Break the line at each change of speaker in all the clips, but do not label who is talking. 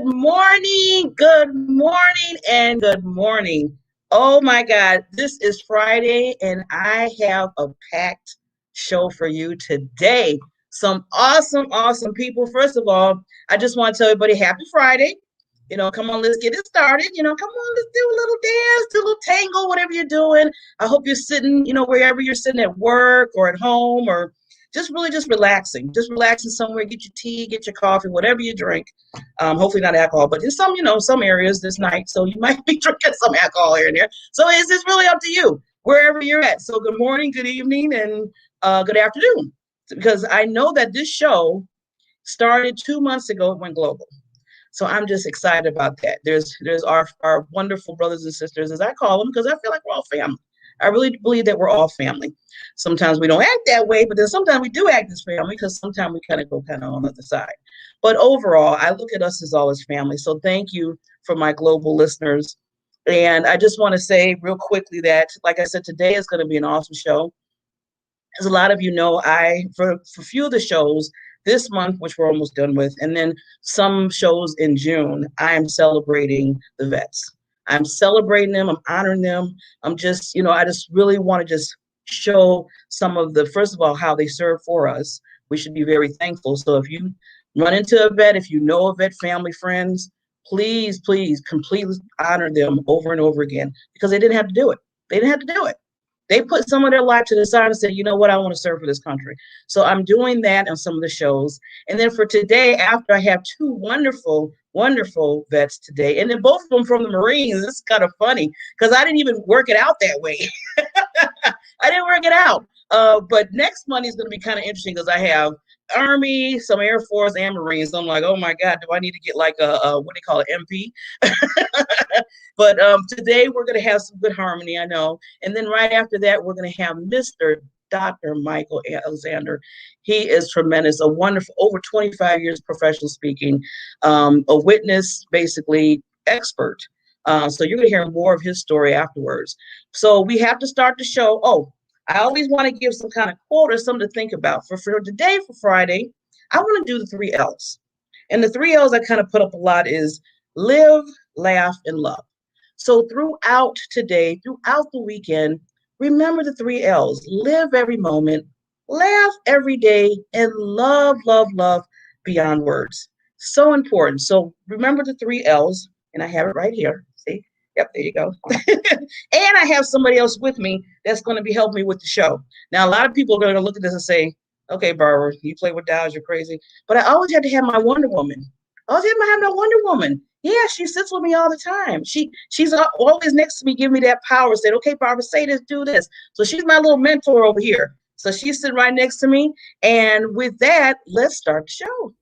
And good morning. Oh my God, this is Friday, and I have a packed show for you today. Some awesome people. First of all, I just want to tell everybody happy Friday. Come on, let's get it started. Come on, let's do a little dance, do a little tango, whatever you're doing. I hope you're sitting, wherever you're sitting at work or at home or just really just relaxing. Just relaxing somewhere, get your tea, get your coffee, whatever you drink. Hopefully not alcohol, but in some areas this night, so you might be drinking some alcohol here and there. So it's really up to you, wherever you're at. So good morning, good evening, and good afternoon. Because I know that this show started 2 months ago, it went global. So I'm just excited about that. There's our wonderful brothers and sisters, as I call them, because I feel like we're all family. I really believe that we're all family. Sometimes we don't act that way, but then sometimes we do act as family because sometimes we kind of go on the other side. But overall, I look at us as all as family. So thank you for my global listeners. And I just want to say real quickly that, like I said, today is going to be an awesome show. As a lot of you know, for a few of the shows this month, which we're almost done with, and then some shows in June, I am celebrating the vets. I'm celebrating them. I'm honoring them. I just really want to just show some of first of all, how they serve for us. We should be very thankful. So if you run into a vet, if you know a vet, family, friends, please completely honor them over and over again, because they didn't have to do it. They put some of their life to the side and said, you know what, I want to serve for this country. So I'm doing that on some of the shows. And then for today, after I have two wonderful vets today, and then both of them from the Marines. This is kind of funny because I didn't even work it out that way. I didn't work it out. But next Monday is going to be kind of interesting because I have Army, some Air Force, and Marines. So I'm like, oh my God, do I need to get like a what do you call it, MP? But today we're going to have some good harmony, I know. And then right after that, we're going to have Mr. Dr. Michael Alexander. He is tremendous, a wonderful, over 25 years professional speaking, a witness, basically expert. So you're going to hear more of his story afterwards. So we have to start the show. Oh, I always want to give some kind of quote or something to think about. For today, for Friday, I want to do the 3 L's. And the 3 L's I kind of put up a lot is live, laugh, and love. So throughout today, throughout the weekend, remember the 3 L's. Live every moment, laugh every day, and love beyond words. So important. So remember the 3 L's, and I have it right here. See? Yep, there you go. And I have somebody else with me that's going to be helping me with the show. Now, a lot of people are going to look at this and say, okay, Barbara, you play with dolls, you're crazy. But I always had to have my Wonder Woman. I always had to have my Wonder Woman. Yeah, she sits with me all the time. She's always next to me, giving me that power, said, okay, Barbara, say this, do this. So she's my little mentor over here. So she's sitting right next to me. And with that, let's start the show.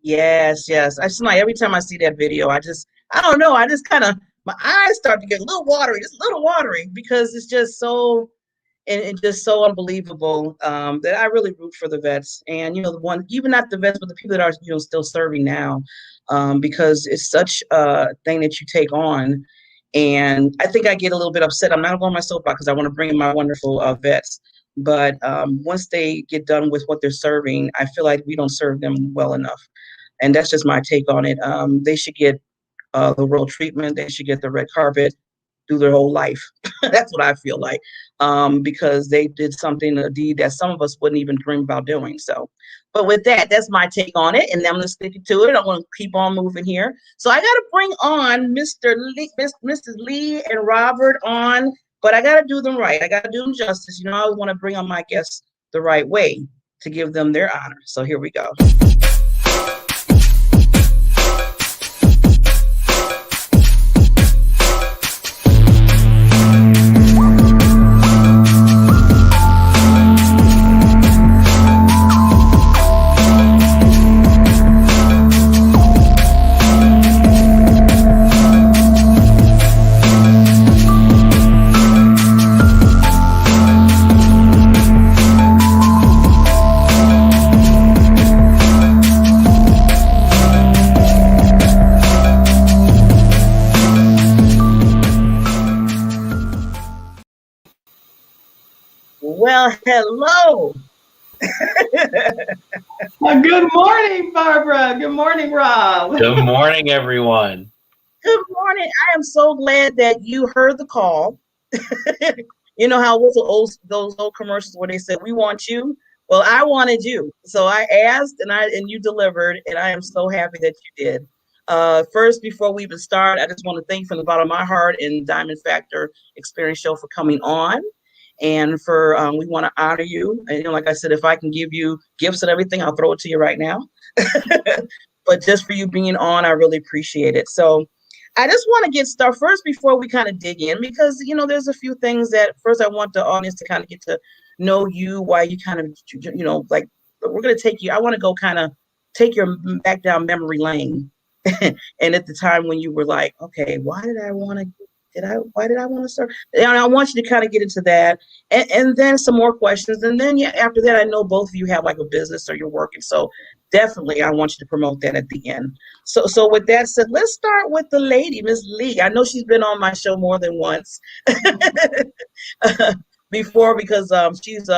Yes, yes. I just like every time I see that video, I don't know, I just kind of my eyes start to get a little watery, just a little watery because it's just so and just so unbelievable that I really root for the vets and the one even not the vets but the people that are still serving now because it's such a thing that you take on and I think I get a little bit upset. I'm not going on my soapbox because I want to bring in my wonderful vets, but once they get done with what they're serving, I feel like we don't serve them well enough, and that's just my take on it. They should get the royal treatment. They should get the red carpet through their whole life. That's what I feel like, because they did something, a deed that some of us wouldn't even dream about doing. So, but with that, that's my take on it, and I'm going to stick to it. I want to keep on moving here. So I got to bring on Mr. Lee, Mrs. Lee and Robert on, but I got to do them right. I got to do them justice. I always want to bring on my guests the right way to give them their honor. So here we go. Well, hello.
Well, good morning, Barbara. Good morning, Rob.
Good morning, everyone.
Good morning. I am so glad that you heard the call. You know how was those old commercials where they said we want you? Well, I wanted you. So I asked and you delivered, and I am so happy that you did. First, before we even start, I just want to thank you from the bottom of my heart and Diamond Factor Experience Show for coming on. And for we want to honor you. And like I said, if I can give you gifts and everything, I'll throw it to you right now. But just for you being on, I really appreciate it. So I just want to get started first before we kind of dig in, because there's a few things that first I want the audience to kind of get to know you, why you kind of like we're going to take you. I want to go kind of take your back down memory lane, and at the time when you were like, okay, why did I want to? Why did I want to serve? And I want you to kind of get into that, and then some more questions, and then after that, I know both of you have like a business or you're working, so definitely I want you to promote that at the end. So with that said, let's start with the lady, Miss Lee. I know she's been on my show more than once before because she's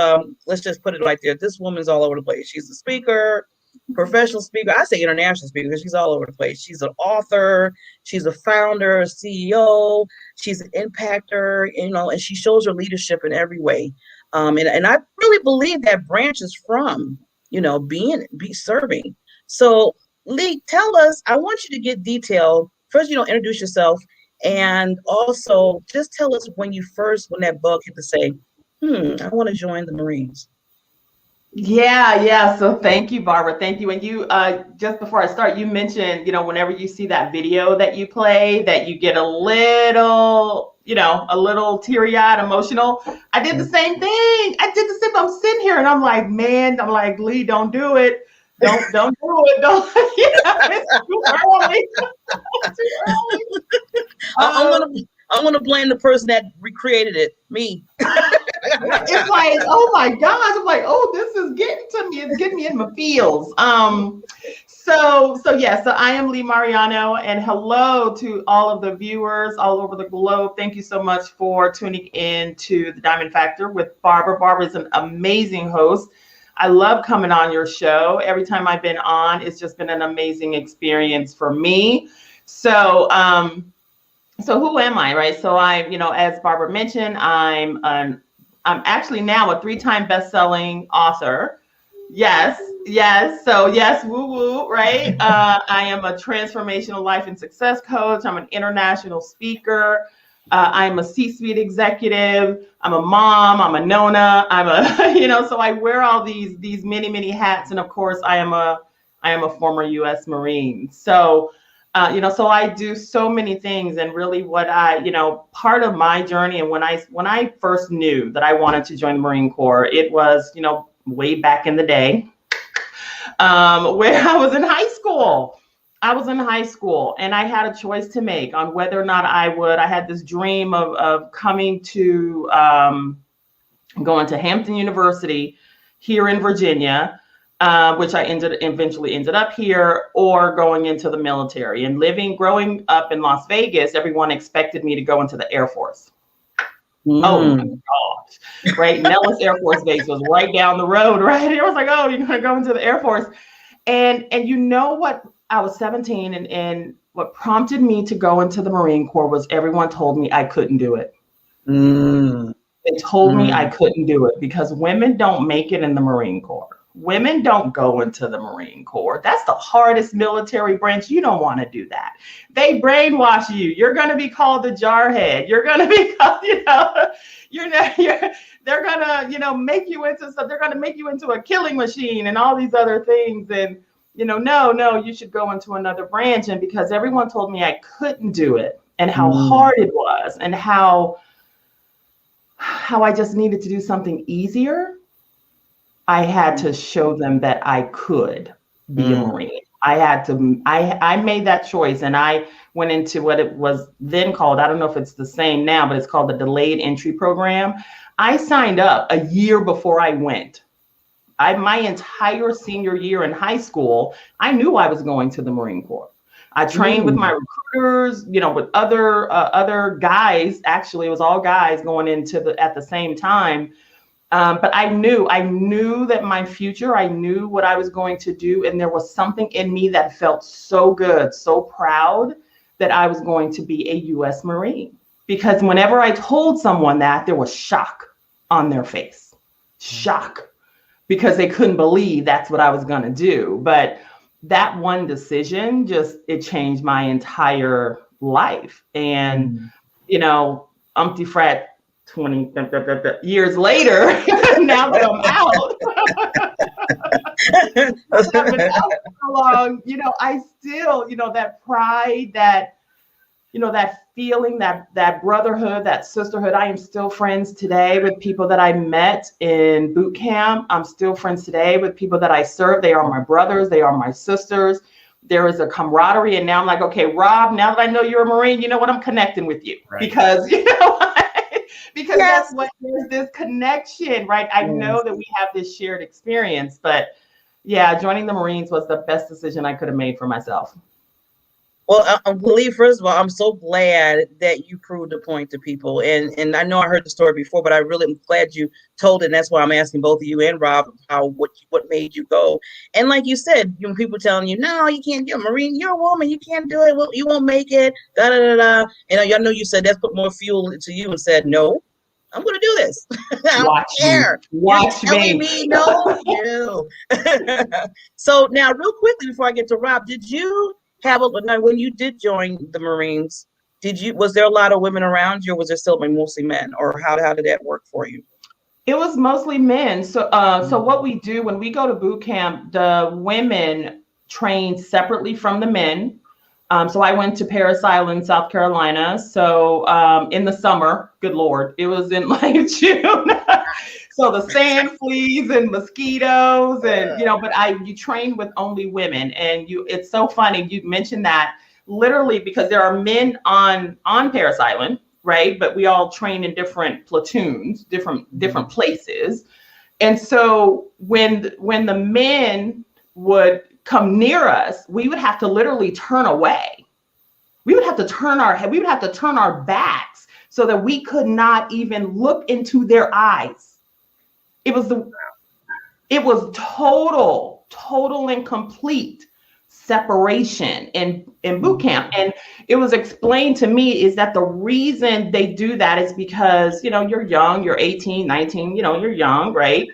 let's just put it right there. This woman's all over the place. She's a speaker, professional speaker. I say international speaker because she's all over the place. She's an author. She's a founder, a CEO. She's an impactor, and she shows her leadership in every way. And I really believe that branches from, be serving. So Lee, tell us, I want you to get detailed. First, introduce yourself. And also just tell us when that bug hit to say, I want to join the Marines.
Yeah. So thank you, Barbara. Thank you. And you, just before I start, you mentioned, whenever you see that video that you play, that you get a little teary-eyed, emotional. I did the same thing. I'm sitting here and I'm like, Lee, don't do it. Don't do it. Don't. It's too early. It's too
early. I'm gonna blame the person that recreated it, me.
It's like, oh my gosh! I'm like, oh, this is getting to me. It's getting me in my feels. So I am Lee Mariano, and hello to all of the viewers all over the globe. Thank you so much for tuning in to the Diamond Factor with Barbara. Barbara is an amazing host. I love coming on your show. Every time I've been on, it's just been an amazing experience for me. So who am I, right? So as Barbara mentioned, I'm actually now a 3-time best-selling author. Yes. So yes, woo woo, right? I am a transformational life and success coach. I'm an international speaker. I'm a C-suite executive. I'm a mom. I'm a nona. I'm a, so I wear all these many, many hats. And of course, I am a former U.S. Marine. So, so I do so many things, and really what part of my journey, and when I first knew that I wanted to join the Marine Corps, it was, way back in the day. where I was in high school. I was in high school and I had a choice to make on whether or not I had this dream of coming to, going to Hampton University here in Virginia, which I eventually ended up here, or going into the military. And growing up in Las Vegas, everyone expected me to go into the Air Force. Oh my gosh, right? Nellis Air Force Base was right down the road, right? It was like, oh, you're gonna go into the Air Force. And you know what? I was 17 and what prompted me to go into the Marine Corps was everyone told me I couldn't do it. They told me I couldn't do it because women don't make it in the Marine Corps. Women don't go into the Marine Corps. That's the hardest military branch. You don't want to do that. They brainwash you. You're going to be called the jarhead. You're going to be called, they're going to, make you into something. They're going to make you into a killing machine and all these other things. And, no, you should go into another branch. And because everyone told me I couldn't do it and how hard it was and how I just needed to do something easier, I had to show them that I could be a Marine. I made that choice and I went into what it was then called, I don't know if it's the same now, but it's called the Delayed Entry Program. I signed up a year before I went. My entire senior year in high school, I knew I was going to the Marine Corps. I trained with my recruiters, with other guys. Actually, it was all guys going into at the same time. But I knew that my future, I knew what I was going to do. And there was something in me that felt so good, so proud that I was going to be a U.S. Marine. Because whenever I told someone that, there was shock on their face. Shock. Because they couldn't believe that's what I was going to do. But that one decision, it changed my entire life. And, umpty frat 20 years later, now that I'm out, I've been out so long, I still, that pride, that feeling, that brotherhood, that sisterhood. I am still friends today with people that I met in boot camp. I'm still friends today with people that I serve. They are my brothers. They are my sisters. There is a camaraderie. And now I'm like, okay, Rob, now that I know you're a Marine, you know what? I'm connecting with you. Right. Because, because that's what, there's this connection, right? I know that we have this shared experience, but yeah, joining the Marines was the best decision I could have made for myself.
Well, Lee, first of all, I'm so glad that you proved a point to people. And I know I heard the story before, but I really am glad you told it. And that's why I'm asking both of you and Rob what made you go. And like you said, people telling you, no, you can't be a Marine. You're a woman. You can't do it. Well, you won't make it. Da, da, da, da. And I know you said that's put more fuel into you and said, no, I'm going to do this. I don't care.
Watch me.
No. So now real quickly before I get to Rob, did you when you did join the Marines, was there a lot of women around you, or was there still mostly men, or how did that work for you?
It was mostly men. So what we do when we go to boot camp, the women train separately from the men. So I went to Parris Island, South Carolina. So in the summer, good Lord, it was in like June. So the sand fleas and mosquitoes and, but you train with only women. And it's so funny. You mentioned that literally because there are men on Parris Island, right? But we all train in different platoons, different places. And so when the men would come near us, we would have to literally turn away. We would have to turn our head. We would have to turn our backs so that we could not even look into their eyes. It was total and complete separation in boot camp. And it was explained to me is that the reason they do that is because, you're young, you're 18, 19, you're young, right?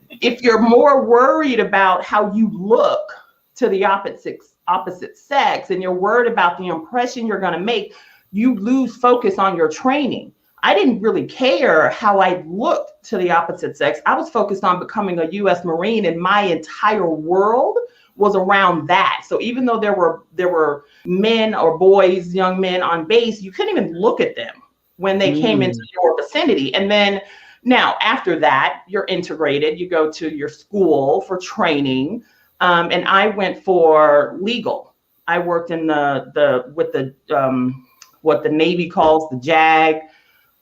If you're more worried about how you look to the opposite sex and you're worried about the impression you're going to make, you lose focus on your training. I didn't really care how I looked to the opposite sex. I was focused on becoming a U.S. Marine, and my entire world was around that. So even though there were men or boys, young men on base, you couldn't even look at them when they came into your vicinity. And then now after that, you're integrated. You go to your school for training. And I went for legal. I worked in the with the what the Navy calls the JAG.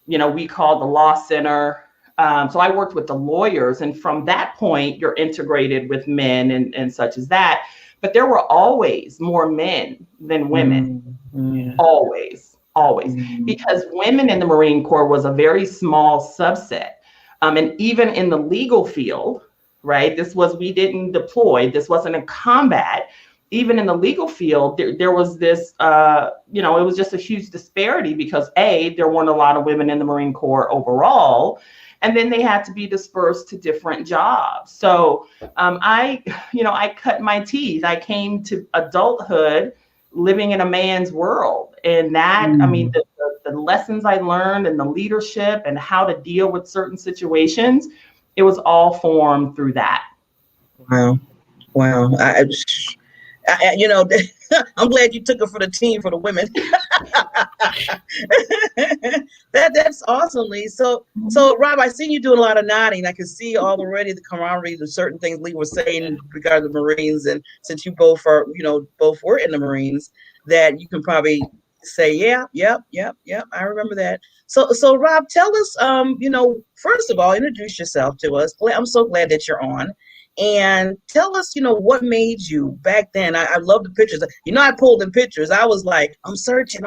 We call the law center. So I worked with the lawyers, and from that point, you're integrated with men and such as that. But there were always more men than women, always, always, because women in the Marine Corps was a very small subset. And even in the legal field, right? We didn't deploy. This wasn't a combat. Even in the legal field, there was this, it was just a huge disparity because there weren't a lot of women in the Marine Corps overall, and then they had to be dispersed to different jobs. So I cut my teeth. I came to adulthood living in a man's world, and that, the lessons I learned and the leadership and how to deal with certain situations, it was all formed through that.
Wow. Wow. I'm glad you took it for the team, for the women. That's awesome, Lee. So Rob, I seen you doing a lot of nodding. I can see already the camaraderie, the certain things Lee was saying regarding the Marines, and since you both both were in the Marines, that you can probably say, yeah, yep, yep, yep. I remember that. So Rob, tell us, first of all, introduce yourself to us. I'm so glad that you're on. And tell us, what made you back then. I love the pictures. I pulled the pictures. I was like, I'm searching.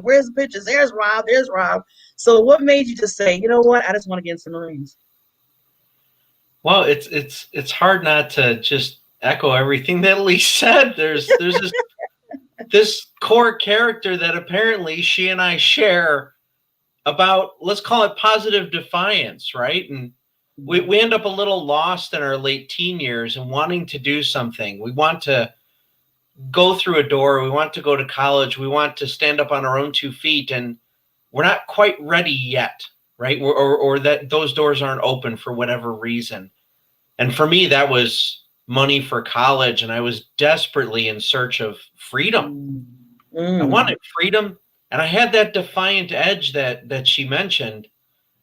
Where's the pictures? There's Rob. So what made you just say, you know what? I just want to get into the Marines.
Well, it's hard not to just echo everything that Lee said. There's this core character that apparently she and I share about, let's call it positive defiance, right? And we end up a little lost in our late teen years and wanting to do something. We want to go through a door. We want to go to college. We want to stand up on our own 2 feet, and we're not quite ready yet, right? Or that those doors aren't open for whatever reason. And for me, that was money for college, and I was desperately in search of freedom. I wanted freedom, and I had that defiant edge that she mentioned,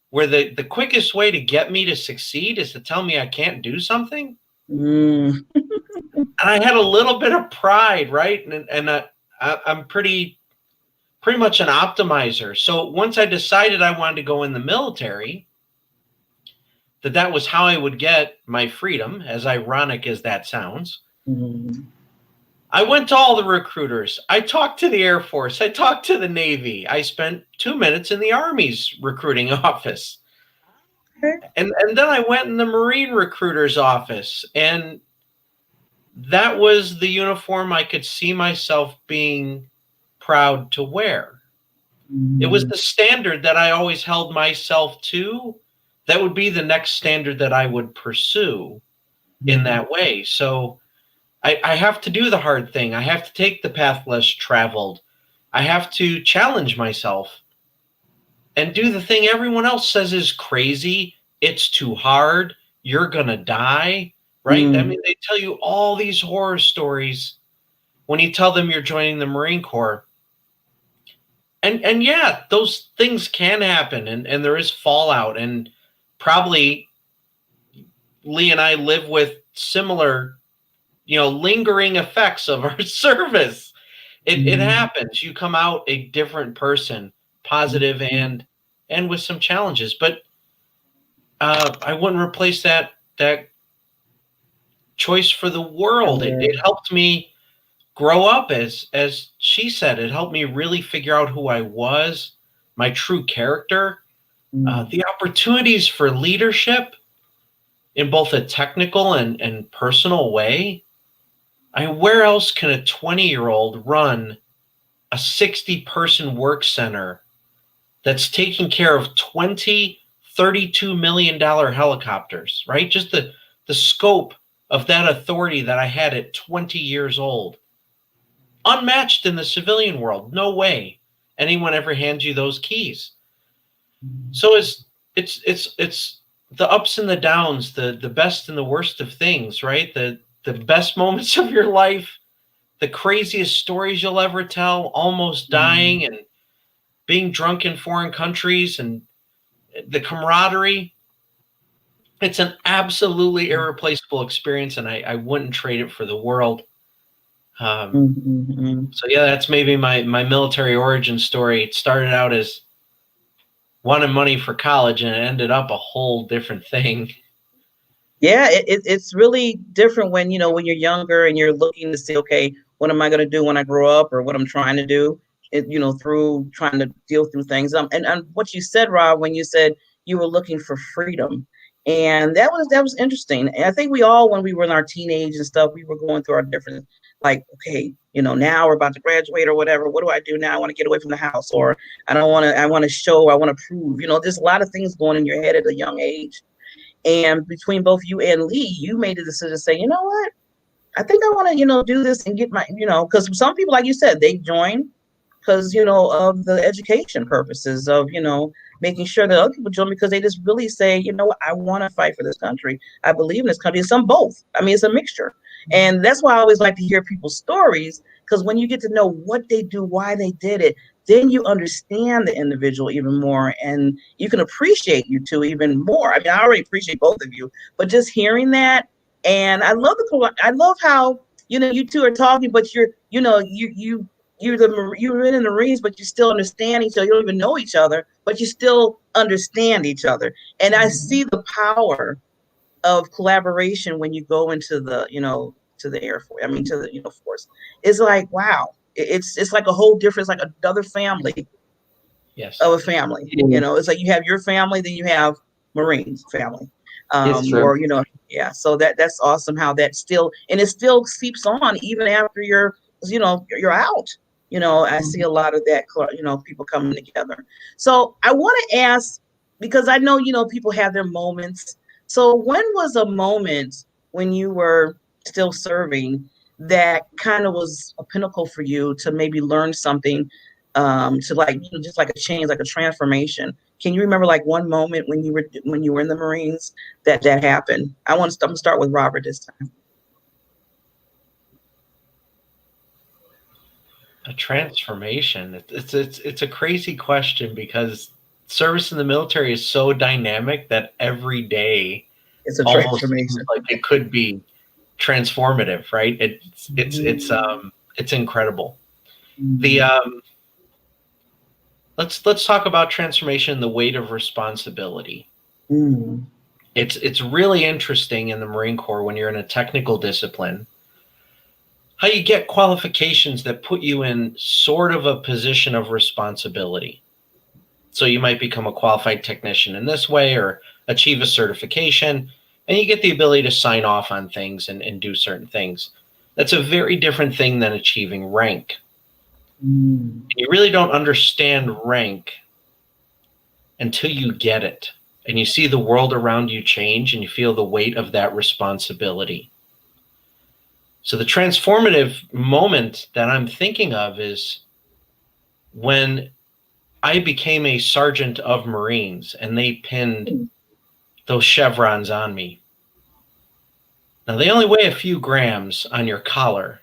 where the quickest way to get me to succeed is to tell me I can't do something. And I had a little bit of pride, right? And I'm pretty much an optimizer. So once I decided I wanted to go in the military, that was how I would get my freedom, as ironic as that sounds. I went to all the recruiters. I talked to the Air Force. I talked to the Navy. I spent 2 minutes in the Army's recruiting office. And then I went in the Marine recruiter's office, and that was the uniform I could see myself being proud to wear. It was the standard that I always held myself to. That would be the next standard that I would pursue in that way. So I have to do the hard thing. I have to take the path less traveled. I have to challenge myself and do the thing everyone else says is crazy. It's too hard. You're going to die, right? I mean, they tell you all these horror stories when you tell them you're joining the Marine Corps. And yeah, those things can happen, and there is fallout, and probably Lee and I live with similar, lingering effects of our service. It happens. You come out a different person, positive and with some challenges. But I wouldn't replace that choice for the world. It helped me grow up, as she said. It helped me really figure out who I was, my true character, the opportunities for leadership in both a technical and personal way. Where else can a 20-year-old run a 60-person work center that's taking care of 20 $32 million helicopters, right? Just the scope of that authority that I had at 20 years old. Unmatched in the civilian world. No way anyone ever hands you those keys. So it's the ups and the downs, the best and the worst of things, right? The best moments of your life, the craziest stories you'll ever tell, almost dying and being drunk in foreign countries, and the camaraderie. it's an absolutely irreplaceable experience, and I wouldn't trade it for the world. So yeah, that's maybe my military origin story. It started out as wanting money for college, and it ended up a whole different thing.
Yeah, it's really different when when you're younger and you're looking to see, okay, what am I going to do when I grow up, or what I'm trying to do, through trying to deal through things. And what you said, Rob, when you said you were looking for freedom, and that was interesting. And I think we all, when we were in our teenage and stuff, we were going through our different, like, okay, now we're about to graduate or whatever. What do I do now? I want to get away from the house, or I don't want to. I want to show. I want to prove. There's a lot of things going in your head at a young age. And between both you and Lee, you made a decision to say, you know what? I think I want to, do this and get my, because some people, like you said, they join because, of the education purposes of, making sure that other people join because they just really say, you know what, I want to fight for this country. I believe in this country. It's some both. I mean, it's a mixture. And that's why I always like to hear people's stories, because when you get to know what they do, why they did it, then you understand the individual even more, and you can appreciate you two even more. I mean, I already appreciate both of you, but just hearing that, and I love how you two are talking, but you're in the Marines, but you still understand each other. You don't even know each other, but you still understand each other. And I see the power of collaboration when you go into the to the Air Force. I mean, to the force. It's like, wow, it's like a whole different. It's like another family
Yes.
of a family. It's like you have your family, then you have Marines family.
It's true.
Or yeah. So that's awesome how that still, and it still seeps on even after you're out. I see a lot of that. People coming together. So I want to ask, because I know people have their moments. So when was a moment when you were still serving that kind of was a pinnacle for you to maybe learn something, to like just like a change, like a transformation? Can you remember like one moment when you were in the Marines that happened? I'm gonna start with Robert this time.
A transformation. It's a crazy question because service in the military is so dynamic that every day
It's a
almost seems
transformation.
like it could be transformative, right? It's incredible. The let's talk about transformation, the weight of responsibility.
Mm.
It's really interesting in the Marine Corps when you're in a technical discipline, how you get qualifications that put you in sort of a position of responsibility. So you might become a qualified technician in this way or achieve a certification, and you get the ability to sign off on things and do certain things. That's a very different thing than achieving rank. You really don't understand rank until you get it and you see the world around you change and you feel the weight of that responsibility. So the transformative moment that I'm thinking of is when I became a sergeant of Marines and they pinned those chevrons on me. Now they only weigh a few grams on your collar,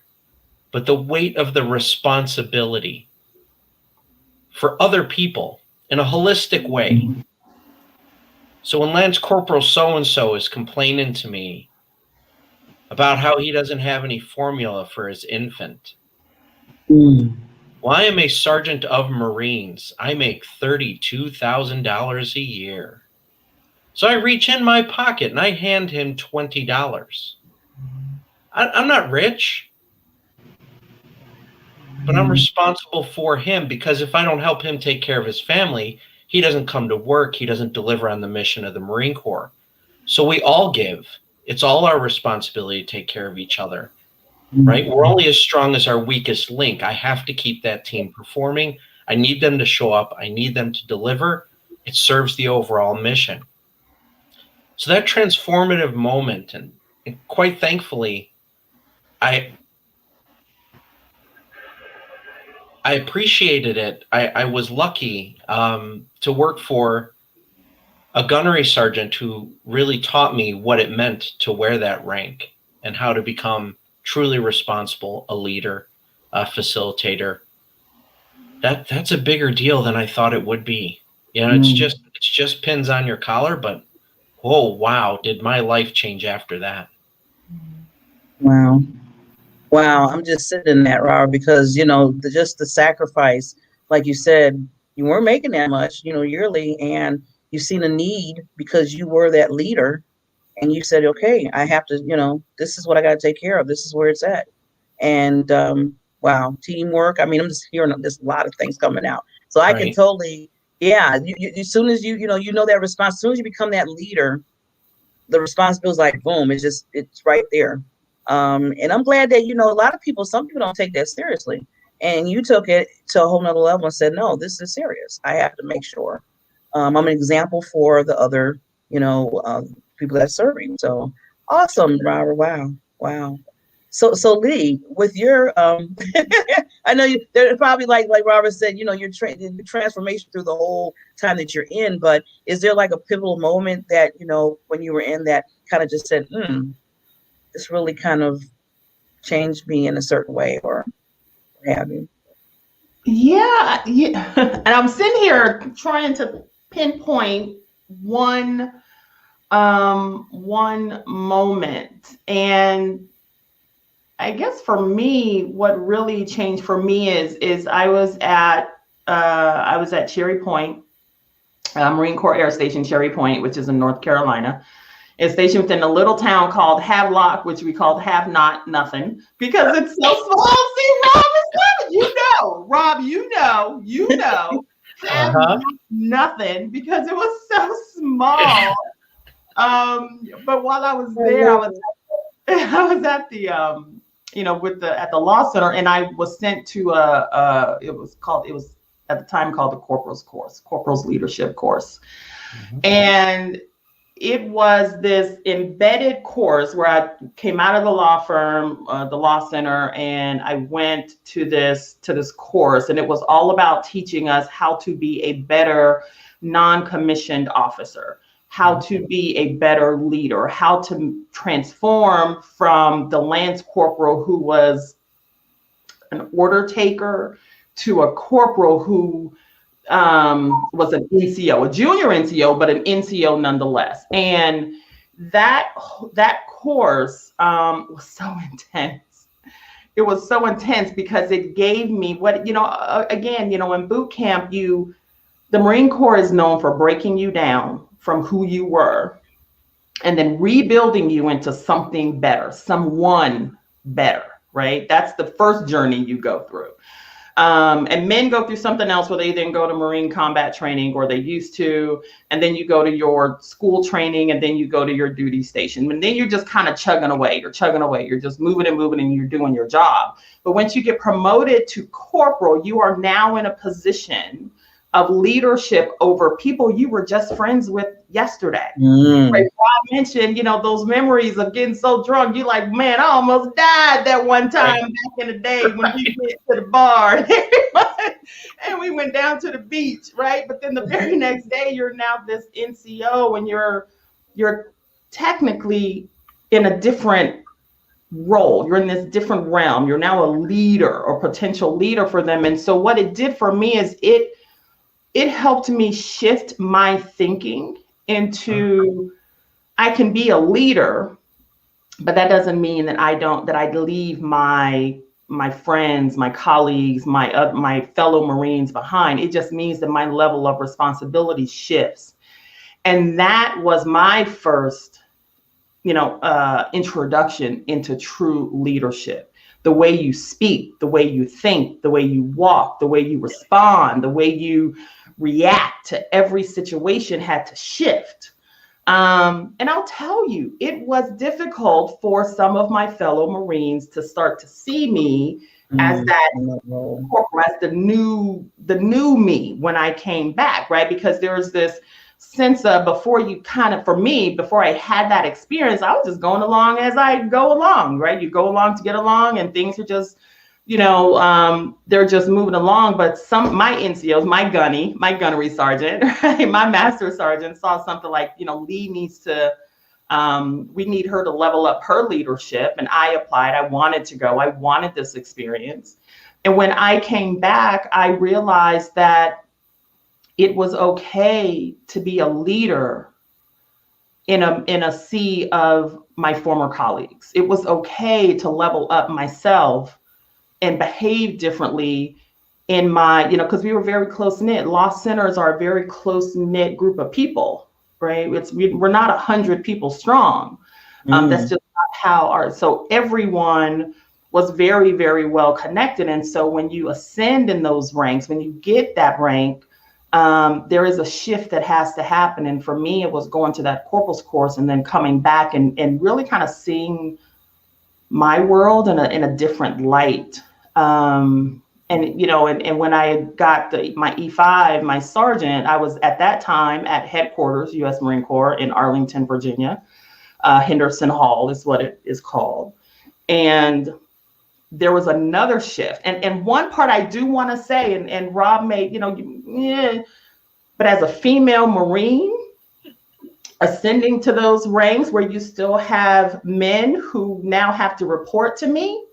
but the weight of the responsibility for other people in a holistic way. So when Lance Corporal so-and-so is complaining to me about how he doesn't have any formula for his infant, well, I am a sergeant of Marines. I make $32,000 a year. So I reach in my pocket and I hand him $20. I'm not rich, but I'm responsible for him, because if I don't help him take care of his family, he doesn't come to work. He doesn't deliver on the mission of the Marine Corps. So we all give. It's all our responsibility to take care of each other, right? We're only as strong as our weakest link. I have to keep that team performing. I need them to show up. I need them to deliver. It serves the overall mission. So that transformative moment, and quite thankfully, I appreciated it. I was lucky to work for a gunnery sergeant who really taught me what it meant to wear that rank and how to become truly responsible, a leader, a facilitator. That's a bigger deal than I thought it would be. It's just pins on your collar, but oh, wow, did my life change after that?
Wow. Wow. I'm just sitting in that, Robert, because, just the sacrifice, like you said, you weren't making that much, yearly, and you seen a need because you were that leader. And you said, okay, I have to, this is what I got to take care of. This is where it's at. And wow, teamwork. I mean, I'm just hearing there's a lot of things coming out. So I can
Right.
totally, yeah. As soon as you know that response, as soon as you become that leader, the responsibility is like boom. It's right there. And I'm glad that a lot of people. Some people don't take that seriously, and you took it to a whole nother level and said, no, this is serious. I have to make sure. I'm an example for the other, people that are serving. So awesome, Robert. Wow, wow. So Lee, with your, I know they're probably like Robert said, your transformation through the whole time that you're in. But is there like a pivotal moment that when you were in that kind of just said, this really kind of changed me in a certain way, or what have you?
Yeah, yeah. And I'm sitting here trying to pinpoint one one moment. And I guess for me, what really changed for me is I was at Cherry Point, Marine Corps Air Station Cherry Point, which is in North Carolina. It's stationed within a little town called Havelock, which we called Have Not Nothing because it's so small. See, Rob is loving, Rob, Have
Uh-huh.
Not Nothing because it was so small. But while I was there, I was at the with the at the law center, and I was sent to it was at the time called the corporal's leadership course.
Mhm.
And it was this embedded course where I came out of the law firm, the law center, and I went to this course, and it was all about teaching us how to be a better non-commissioned officer, how to be a better leader, how to transform from the lance corporal who was an order taker to a corporal who was an NCO, a junior NCO, but an NCO nonetheless. And that course was so intense. It was so intense because it gave me what again, in boot camp, the Marine Corps is known for breaking you down from who you were and then rebuilding you into something better, someone better, right? That's the first journey you go through. And men go through something else where they then go to Marine combat training, or they used to, and then you go to your school training, and then you go to your duty station. And then you're just kind of chugging away. You're just moving and you're doing your job. But once you get promoted to corporal, you are now in a position of leadership over people you were just friends with yesterday. Like Rob mentioned, those memories of getting so drunk. You're like, man, I almost died that one time back in the day when we went to the bar and we went down to the beach, right? But then the very next day, you're now this NCO, and you're technically in a different role. You're in this different realm. You're now a leader or potential leader for them. And so what it did for me is it helped me shift my thinking into I can be a leader, but that doesn't mean that I leave my friends, my colleagues, my fellow Marines behind. It just means that my level of responsibility shifts. And that was my first, introduction into true leadership. The way you speak, the way you think, the way you walk, the way you respond, the way you react to every situation had to shift. And I'll tell you, it was difficult for some of my fellow Marines to start to see me as that corporal, as the new me when I came back, right? Because there's this sense of before I had that experience, I was just going along as I go along, right? You go along to get along, and things are just they're just moving along. But my NCOs, my gunnery sergeant, right, my master sergeant saw something like, Lee needs to, we need her to level up her leadership. And I applied. I wanted to go. I wanted this experience. And when I came back, I realized that it was okay to be a leader in a sea of my former colleagues. It was okay to level up myself and behave differently in my, because we were very close knit. Law centers are a very close knit group of people, right? We're not 100 people strong. That's just not how so everyone was very, very well connected. And so when you ascend in those ranks, when you get that rank, there is a shift that has to happen. And for me, it was going to that corporal's course and then coming back and really kind of seeing my world in a different light. And when I got my E5, my sergeant, I was at that time at headquarters, U.S. Marine Corps in Arlington, Virginia. Henderson Hall is what it is called. And there was another shift. And one part I do want to say, and Rob made, but as a female Marine, ascending to those ranks where you still have men who now have to report to me,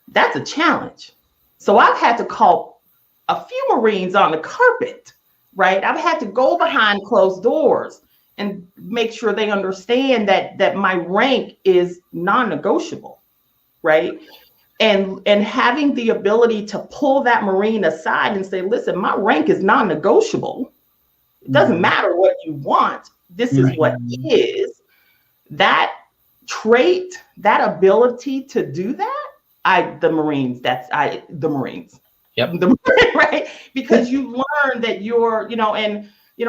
that's a challenge. So I've had to call a few Marines on the carpet, right? I've had to go behind closed doors and make sure they understand that my rank is non-negotiable, right? And having the ability to pull that Marine aside and say, listen, my rank is non-negotiable. It doesn't matter what you want. This is what is. That trait, that ability to do that, the Marines. Yep. Right? Because you learn that you're,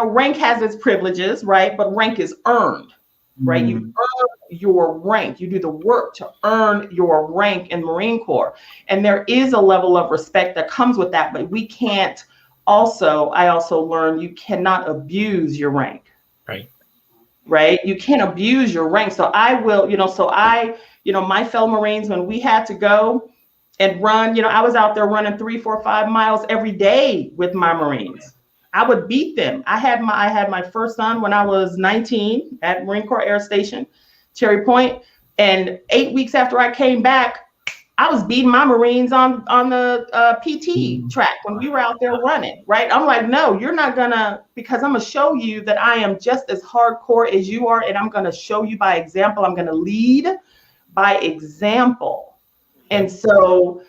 rank has its privileges, right? But rank is earned, right? You earn your rank. You do the work to earn your rank in Marine Corps. And there is a level of respect that comes with that, but we can't I also learned you cannot abuse your rank. Right? You can't abuse your rank. So I will, my fellow Marines, when we had to go and run, I was out there running 3, 4, 5 miles every day with my Marines. I would beat them. I had my first son when I was 19 at Marine Corps Air Station, Cherry Point. And 8 weeks after I came back, I was beating my Marines on the PT track when we were out there running, right? I'm like, no, you're not gonna, because I'm gonna show you that I am just as hardcore as you are, and I'm gonna show you by example. I'm gonna lead by example. And so,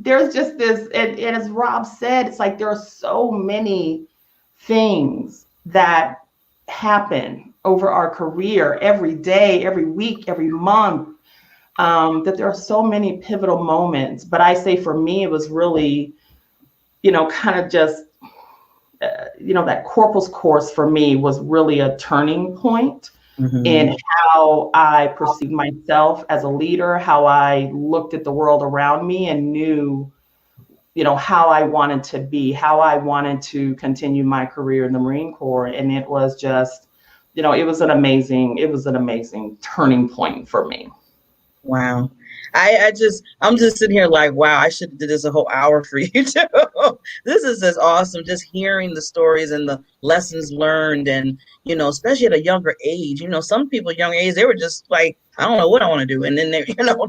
there's just this, and as Rob said, it's like there are so many things that happen over our career every day, every week, every month. That there are so many pivotal moments, but I say for me, it was really, kind of just, that corporal's course for me was really a turning point in how I perceived myself as a leader, how I looked at the world around me and knew, how I wanted to be, how I wanted to continue my career in the Marine Corps. And it was just, it was an amazing turning point for me.
Wow. I'm just sitting here like, wow, I should have did this a whole hour for you too. This is just awesome. Just hearing the stories and the lessons learned and, especially at a younger age, some people young age, they were just like, I don't know what I want to do. And then they,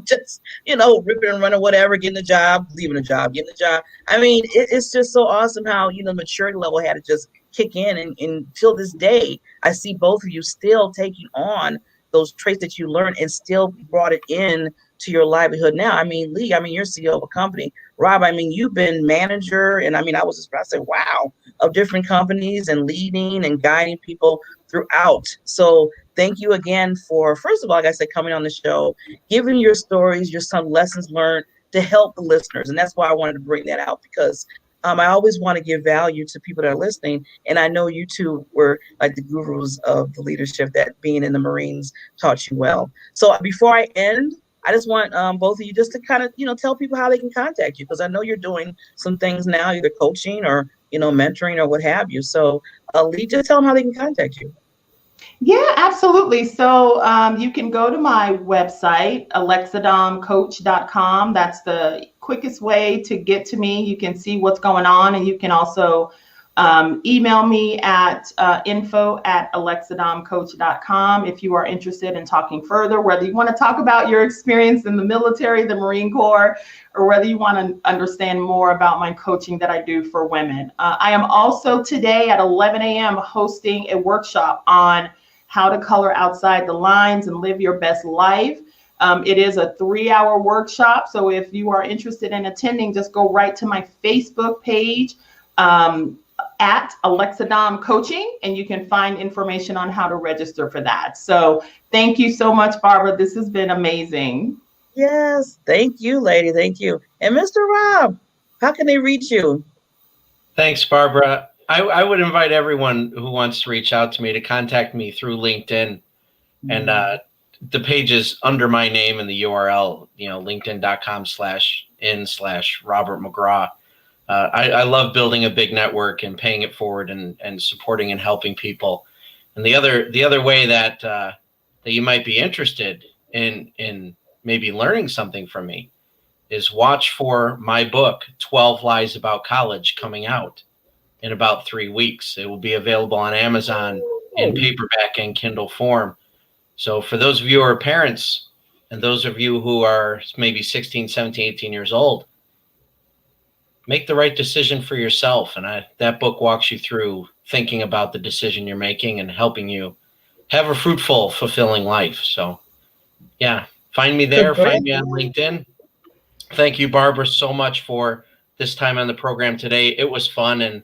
just, ripping and running, whatever, getting a job, leaving a job, getting a job. I mean, it's just so awesome how, maturity level had to just kick in. And until this day, I see both of you still taking on those traits that you learned and still brought it in to your livelihood now. I mean, Lee, you're CEO of a company. Rob, you've been manager. And I was just about to say, wow, of different companies and leading and guiding people throughout. So thank you again for, first of all, like I said, coming on the show, giving your stories, some lessons learned to help the listeners. And that's why I wanted to bring that out, because I always want to give value to people that are listening. And I know you two were like the gurus of the leadership that being in the Marines taught you well. So before I end, I just want both of you just to kind of, tell people how they can contact you, because I know you're doing some things now, either coaching or, mentoring or what have you. So Lee, just tell them how they can contact you.
Yeah, absolutely. So you can go to my website, alexadomcoach.com. That's the quickest way to get to me. You can see what's going on, and you can also email me at info@alexadomcoach.com if you are interested in talking further, whether you want to talk about your experience in the military, the Marine Corps, or whether you want to understand more about my coaching that I do for women. I am also today at 11 a.m. hosting a workshop on How to Color Outside the Lines and Live Your Best Life. It is a 3-hour workshop. So if you are interested in attending, just go right to my Facebook page at Alexa Dom Coaching, and you can find information on how to register for that. So thank you so much, Barbara. This has been amazing.
Yes, thank you, lady. Thank you. And Mr. Rob, how can they reach you?
Thanks, Barbara. I would invite everyone who wants to reach out to me to contact me through LinkedIn. And the page is under my name in the URL, linkedin.com/in/Robert McGraw. I love building a big network and paying it forward and supporting and helping people. And the other way that that you might be interested in maybe learning something from me is watch for my book, 12 Lies About College, coming out in about 3 weeks. It will be available on Amazon in paperback and Kindle form. So for those of you who are parents and those of you who are maybe 16, 17, 18 years old, make the right decision for yourself. And that book walks you through thinking about the decision you're making and helping you have a fruitful, fulfilling life. So yeah, find me there. Find me on LinkedIn. Thank you, Barbara, so much for this time on the program today. It was fun. And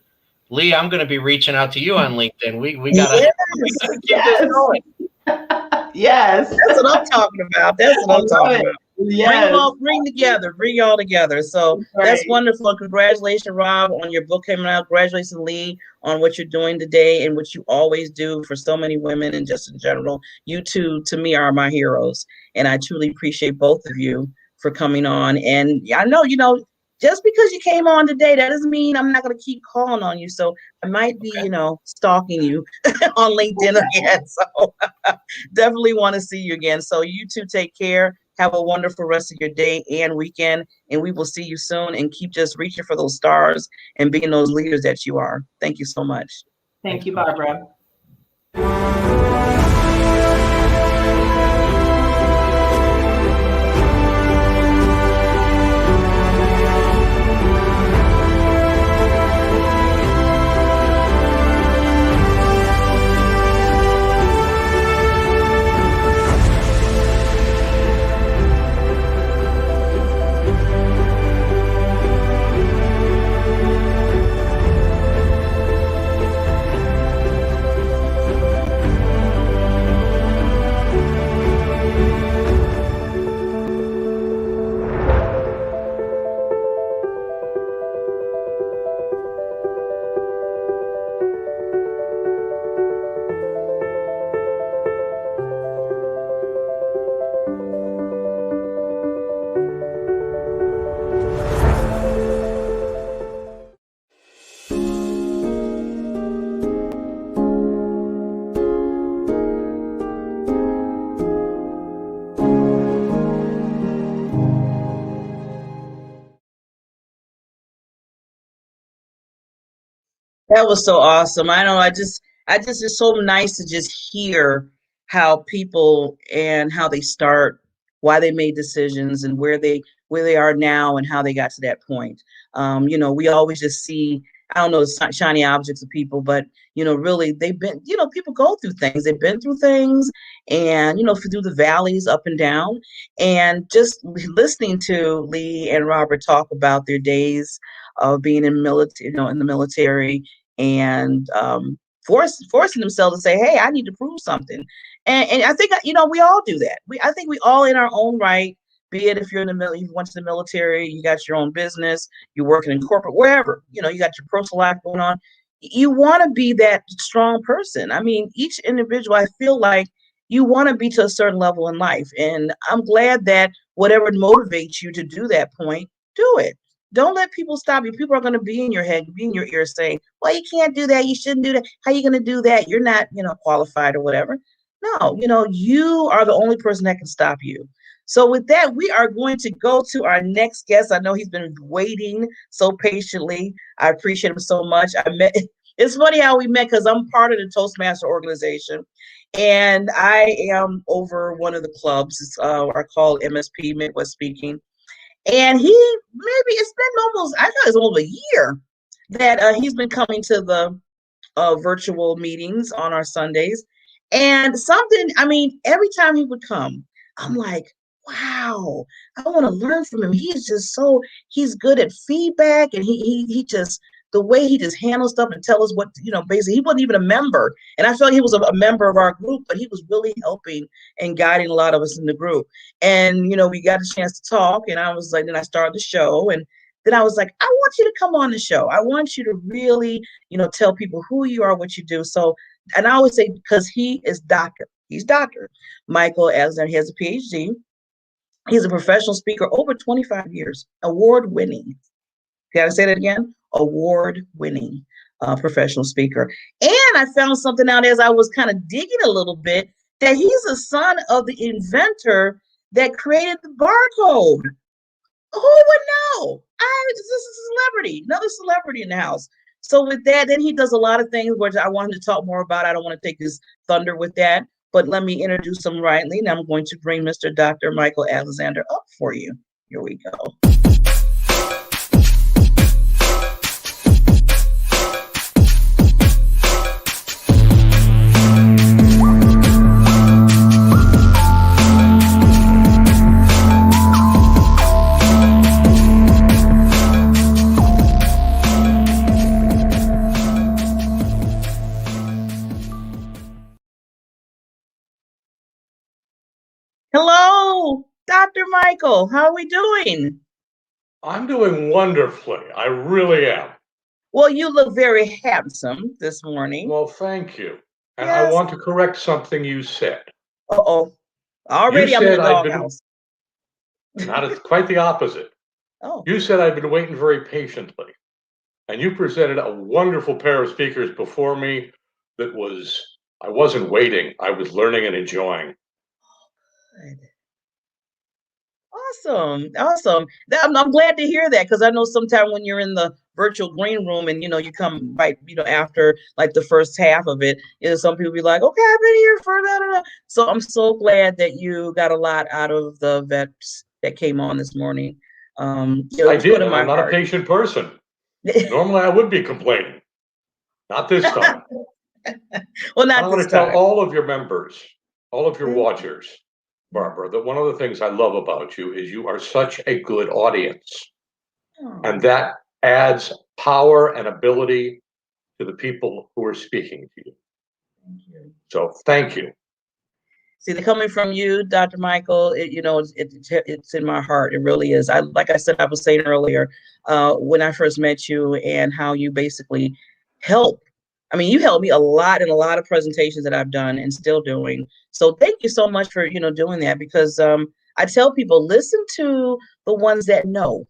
Lee, I'm going to be reaching out to you on LinkedIn. We gotta keep this going.
Yes.
That's what I'm talking about. That's what I'm talking about.
Yes.
Bring y'all together. So that's wonderful. Congratulations, Rob, on your book coming out. Congratulations, Lee, on what you're doing today and what you always do for so many women and just in general. You two, to me, are my heroes. And I truly appreciate both of you for coming on. And I know, just because you came on today, that doesn't mean I'm not going to keep calling on you. So I might be, stalking you on LinkedIn again. So definitely want to see you again. So you two take care. Have a wonderful rest of your day and weekend. And we will see you soon, and keep just reaching for those stars and being those leaders that you are. Thank you so much.
Thank you, Barbara.
That was so awesome. I know. It's so nice to just hear how people and how they start, why they made decisions, and where they are now, and how they got to that point. We always just see, I don't know, the shiny objects of people, but really they've been, people go through things. They've been through things, and through the valleys, up and down, and just listening to Lee and Robert talk about their days of being in the military, and forcing themselves to say, "Hey, I need to prove something." And I think we all do that. I think we all, in our own right. Be it if you're in the military, you went to the military, you got your own business, you're working in corporate, wherever, you got your personal life going on. You want to be that strong person. I mean, each individual, I feel like you want to be to a certain level in life, and I'm glad that whatever motivates you to do that point, do it. Don't let people stop you. People are going to be in your head, be in your ear saying, well, you can't do that. You shouldn't do that. How are you going to do that? You're not, qualified or whatever. No, you are the only person that can stop you. So with that, we are going to go to our next guest. I know he's been waiting so patiently. I appreciate him so much. It's funny how we met, because I'm part of the Toastmaster organization, and I am over one of the clubs. It's are called MSP, Midwest Speaking. And it's been I thought it was almost a year that he's been coming to the virtual meetings on our Sundays. And something, I mean, every time he would come, I'm like, wow, I want to learn from him. He's just so he's good at feedback, and he just the way he just handles stuff and tell us what basically he wasn't even a member, and I felt he was a member of our group, but he was really helping and guiding a lot of us in the group. And we got a chance to talk, and I was like, then I started the show, and then I was like, I want you to come on the show. I want you to really, tell people who you are, what you do. So, and I always say, because he's Dr. Michael Alexander. He has a PhD. He's a professional speaker over 25 years, award winning. Can I say that again? Award winning professional speaker. And I found something out as I was kind of digging a little bit that he's a son of the inventor that created the barcode. Who would know? This is a celebrity, another celebrity in the house. So with that, then he does a lot of things which I wanted to talk more about. I don't want to take his thunder with that, but let me introduce him rightly. And I'm going to bring Mr. Dr. Michael Alexander up for you. Here we go. Hello, Dr. Michael. How are we doing?
I'm doing wonderfully. I really am.
Well, you look very handsome this morning.
Well, thank you. And I
Yes.
want to correct something you said.
Uh-oh. Already
You
I'm in
said
the doghouse.
Not quite the opposite.
Oh.
You said I've been waiting very patiently. And you presented a wonderful pair of speakers before me that I wasn't waiting. I was learning and enjoying.
Good. Awesome. I'm glad to hear that, because I know sometimes when you're in the virtual green room and you come right after like the first half of it, some people be like, okay, I've been here for that. So I'm so glad that you got a lot out of the vets that came on this morning.
I did, and I'm not a patient person. Normally I would be complaining. Not this time.
Well, not
I want
this
to tell
time.
all of your members, all of your watchers, Barbara, that one of the things I love about you is you are such a good audience.
Oh.
And that adds power and ability to the people who are speaking to you.
Thank you.
So thank you.
See, coming from you, Dr. Michael, it's in my heart. It really is. Like I said, I was saying earlier, when I first met you, and how you basically help. I mean, you helped me a lot in a lot of presentations that I've done and still doing. So thank you so much for doing that, because I tell people, listen to the ones that know.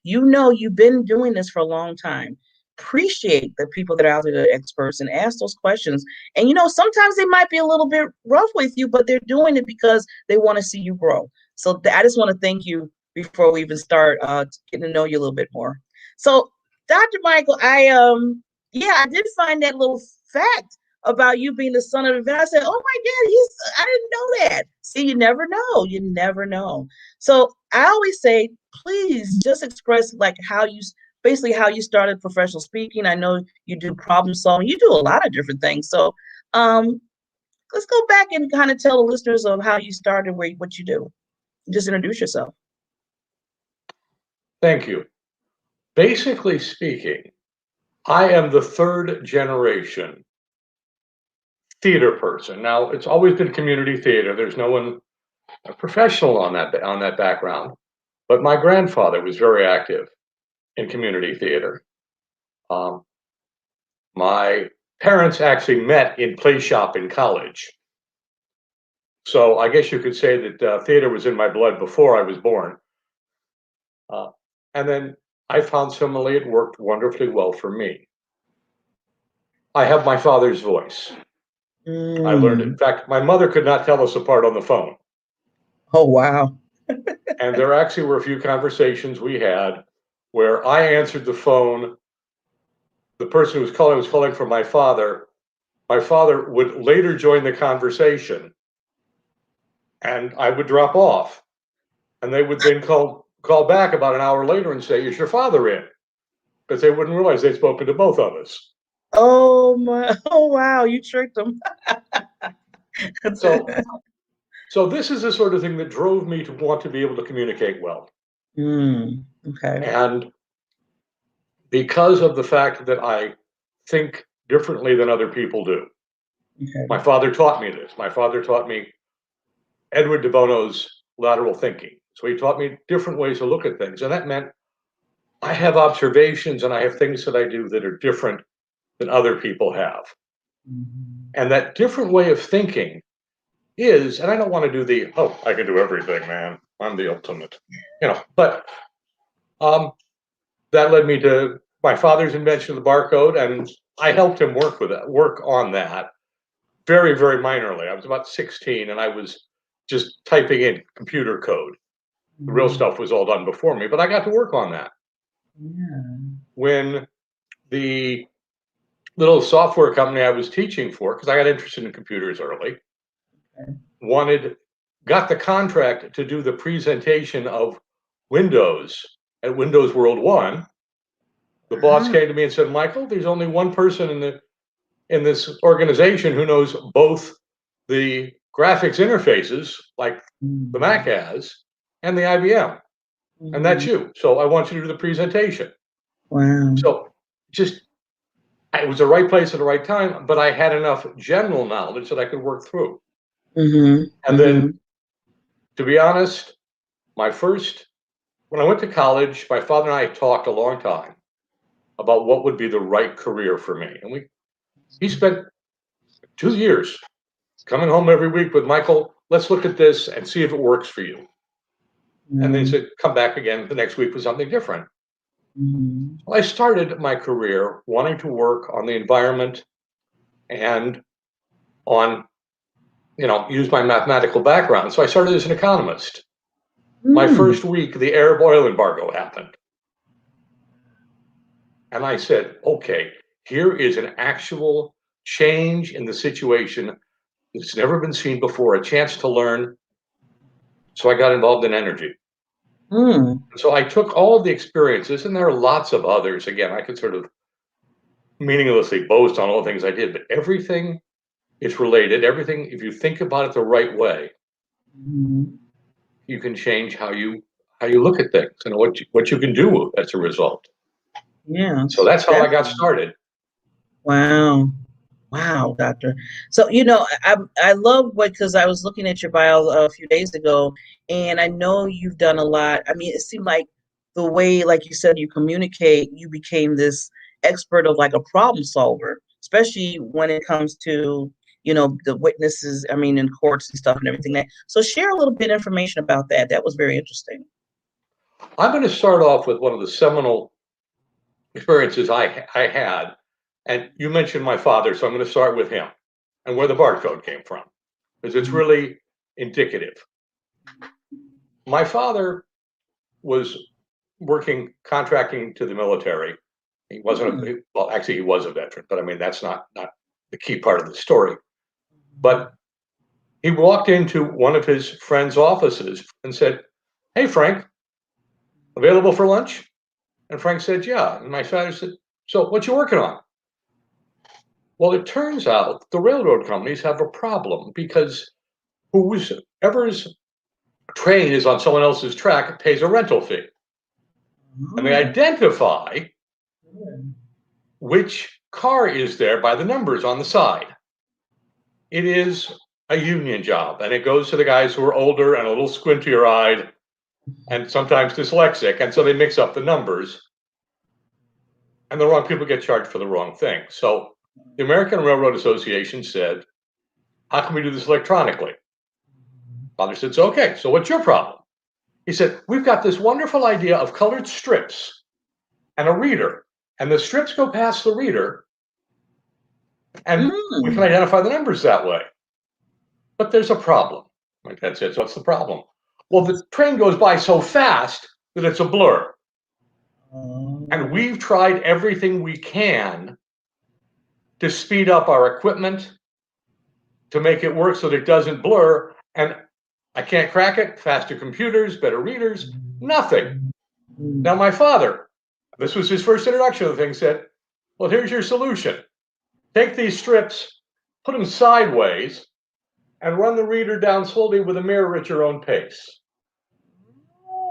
You've been doing this for a long time. Appreciate the people that are out there, the experts, and ask those questions. And sometimes they might be a little bit rough with you, but they're doing it because they want to see you grow. So I just want to thank you before we even start getting to know you a little bit more. So, Dr. Michael, I did find that little fact about you being the son of the vet. I said, oh my God, I didn't know that. See, you never know. You never know. So I always say, please just express like basically how you started professional speaking. I know you do problem solving. You do a lot of different things. So let's go back and kind of tell the listeners of how you started, what you do. Just introduce yourself.
Thank you. Basically speaking, I am the third generation theater person. Now, it's always been community theater. There's no one professional on that background. But my grandfather was very active in community theater. My parents actually met in play shop in college. So I guess you could say that theater was in my blood before I was born. And then I found similarly it worked wonderfully well for me. I have my father's voice. I learned it. In fact, my mother could not tell us apart on the phone.
Oh, wow.
And there actually were a few conversations we had where I answered the phone. The person who was calling for my father. My father would later join the conversation, and I would drop off. And they would then call back about an hour later and say, "Is your father in?" Because they wouldn't realize they'd spoken to both of us.
Oh my! Oh wow! You tricked them.
So, so this is the sort of thing that drove me to want to be able to communicate well.
Okay.
And because of the fact that I think differently than other people do.
Okay.
My father taught me this. My father taught me Edward de Bono's lateral thinking. So he taught me different ways to look at things. And that meant I have observations and I have things that I do that are different than other people have. And that different way of thinking is, and I don't want to do the, oh, I can do everything, man. I'm the ultimate, but that led me to my father's invention of the barcode, and I helped him work on that very, very minorly. I was about 16 and I was just typing in computer code. The real stuff was all done before me, but I got to work on that.
Yeah.
When the little software company I was teaching for, because I got interested in computers early, got the contract to do the presentation of Windows at Windows World 1. The boss came to me and said, Michael, there's only one person in this organization who knows both the graphics interfaces, like the Mac has, and the IBM. And that's you. So I want you to do the presentation.
Wow.
So just, it was the right place at the right time, but I had enough general knowledge that I could work through. And then, to be honest, when I went to college, my father and I talked a long time about what would be the right career for me. And he spent 2 years coming home every week with Michael, let's look at this and see if it works for you. And then he said, come back again the next week with something different. Well, I started my career wanting to work on the environment and on, use my mathematical background. So I started as an economist. My first week, the Arab oil embargo happened. And I said, okay, here is an actual change in the situation that's never been seen before, a chance to learn. So I got involved in energy. So I took all of the experiences, and there are lots of others. Again, I could sort of meaninglessly boast on all the things I did, but everything is related. Everything, if you think about it the right way, you can change how you look at things and what you can do as a result.
Yeah.
So that's how I got started.
Wow. Wow, doctor. So, I love because I was looking at your bio a few days ago, and I know you've done a lot. I mean, it seemed like the way, like you said, you communicate, you became this expert of like a problem solver, especially when it comes to, the witnesses, I mean, in courts and stuff and everything. So share a little bit of information about that. That was very interesting.
I'm going to start off with one of the seminal experiences I had. And you mentioned my father, so I'm going to start with him and where the barcode came from, because it's really indicative. My father was contracting to the military. He wasn't, well, actually, he was a veteran, but I mean, that's not the key part of the story. But he walked into one of his friend's offices and said, hey, Frank, available for lunch? And Frank said, yeah. And my father said, so what you working on? Well, it turns out the railroad companies have a problem because whoever's train is on someone else's track pays a rental fee. And they identify which car is there by the numbers on the side. It is a union job, and it goes to the guys who are older and a little squintier-eyed and sometimes dyslexic, and so they mix up the numbers, and the wrong people get charged for the wrong thing. So the American Railroad Association said, how can we do this electronically? Father said, so, okay, so what's your problem? He said, we've got this wonderful idea of colored strips and a reader, and the strips go past the reader, and we can identify the numbers that way. But there's a problem. My dad said, so what's the problem? Well, the train goes by so fast that it's a blur. And we've tried everything we can to speed up our equipment, to make it work so that it doesn't blur. And I can't crack it. Faster computers, better readers, nothing. Now, my father, this was his first introduction to the thing, said, well, here's your solution. Take these strips, put them sideways, and run the reader down slowly with a mirror at your own pace.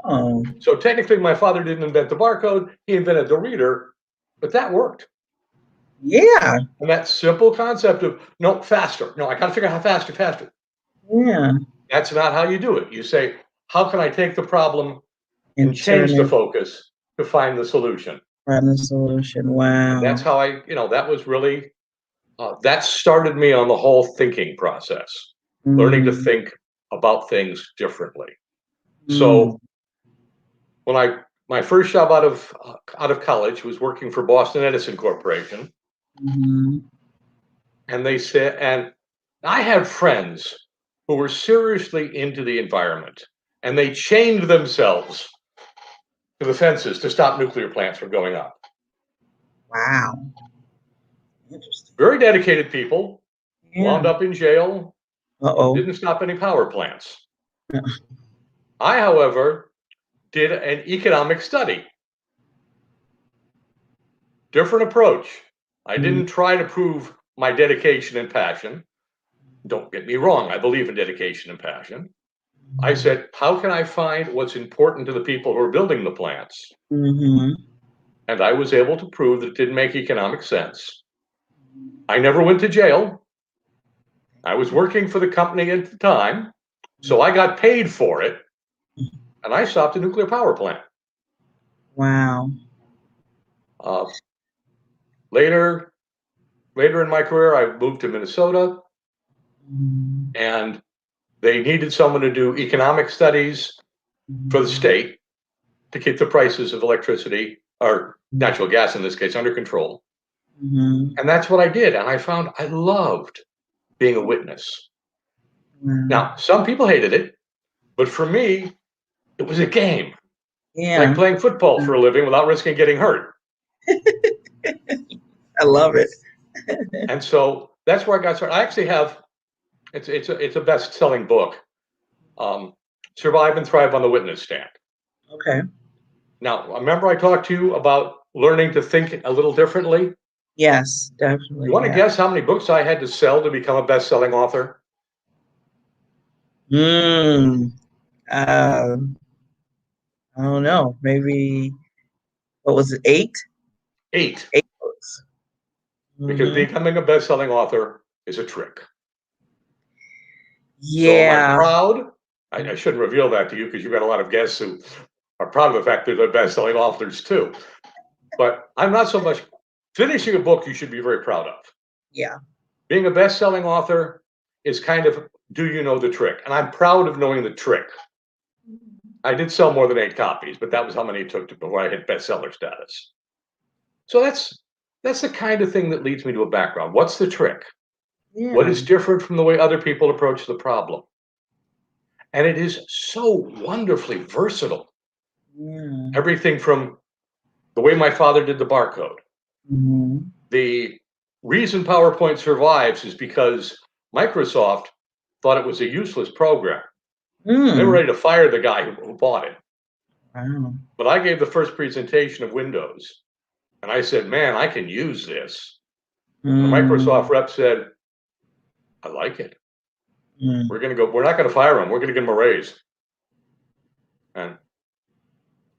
Oh,
So technically, my father didn't invent the barcode, he invented the reader, but that worked.
yeah,
And that simple concept of, no, faster. No, I got to figure out how faster.
yeah.
That's not how you do it. You say, how can I take the problem and
And
change
turn
the
it
focus to find the solution?
find the solution.
And that's
Wow.
how that was really, that started me on the whole thinking process, learning to
Mm,
think about things differently.
mm,
So when my first job out of college was working for Boston Edison Corporation,
mhm,
and they said, and I had friends who were seriously into the environment, and they chained themselves to the fences to stop nuclear plants from going up.
wow. Interesting.
Very dedicated people,
Yeah.
wound up in jail,
Uh-oh.
didn't stop any power plants. I, however, did an economic study. Different approach. I
Mm,
didn't try to prove my dedication and passion. Don't get me wrong, I believe in dedication and passion. I said, how can I find what's important to the people who are building the plants?
mm-hmm.
And I was able to prove that it didn't make economic sense. I never went to jail. I was working for the company at the time, so I got paid for it, and I stopped a nuclear power plant.
Wow.
Uh, later in my career, I moved to Minnesota,
Mm,
and they needed someone to do economic studies for the state to keep the prices of electricity, or natural gas in this case, under control.
mm-hmm.
And that's what I did. And I found I loved being a witness.
Wow.
Now, some people hated it, but for me, it was a game, like
Yeah.
playing football for a living without risking getting hurt.
I love it.
And so that's where I got started. I actually have, it's a best-selling book, um, Survive and Thrive on the Witness Stand.
Okay.
Now, remember I talked to you about learning to think a little differently?
Yes,
You
definitely.
want to
Yeah.
guess how many books I had to sell to become a best-selling author?
Mm. Uh, I don't know. Maybe what was it? 8?
8,
8 books.
because
Mm-hmm.
becoming a best-selling author is a trick. So I'm
Yeah.
proud. I shouldn't reveal that to you because you've got a lot of guests who are proud of the fact that they're best-selling authors too. But I'm not so much. Finishing a book you should be very proud of.
Yeah.
Being a best-selling author is kind of, do you know the trick? And I'm proud of knowing the trick. I did sell more than 8 copies, but that was how many it took before I hit bestseller status. So that's the kind of thing that leads me to a background. What's the trick? What
Yeah.
is different from the way other people approach the problem? And it is so wonderfully versatile.
Yeah.
Everything from the way my father did the barcode.
Mm-hmm.
The reason PowerPoint survives is because Microsoft thought it was a useless program. They were
Mm.
ready to fire the guy who bought it.
Wow.
But I gave the first presentation of Windows, and I said, man, I can use this. And the Microsoft
Mm.
rep said, I like it.
Mm.
We're not going to fire him. We're going to give him a raise. And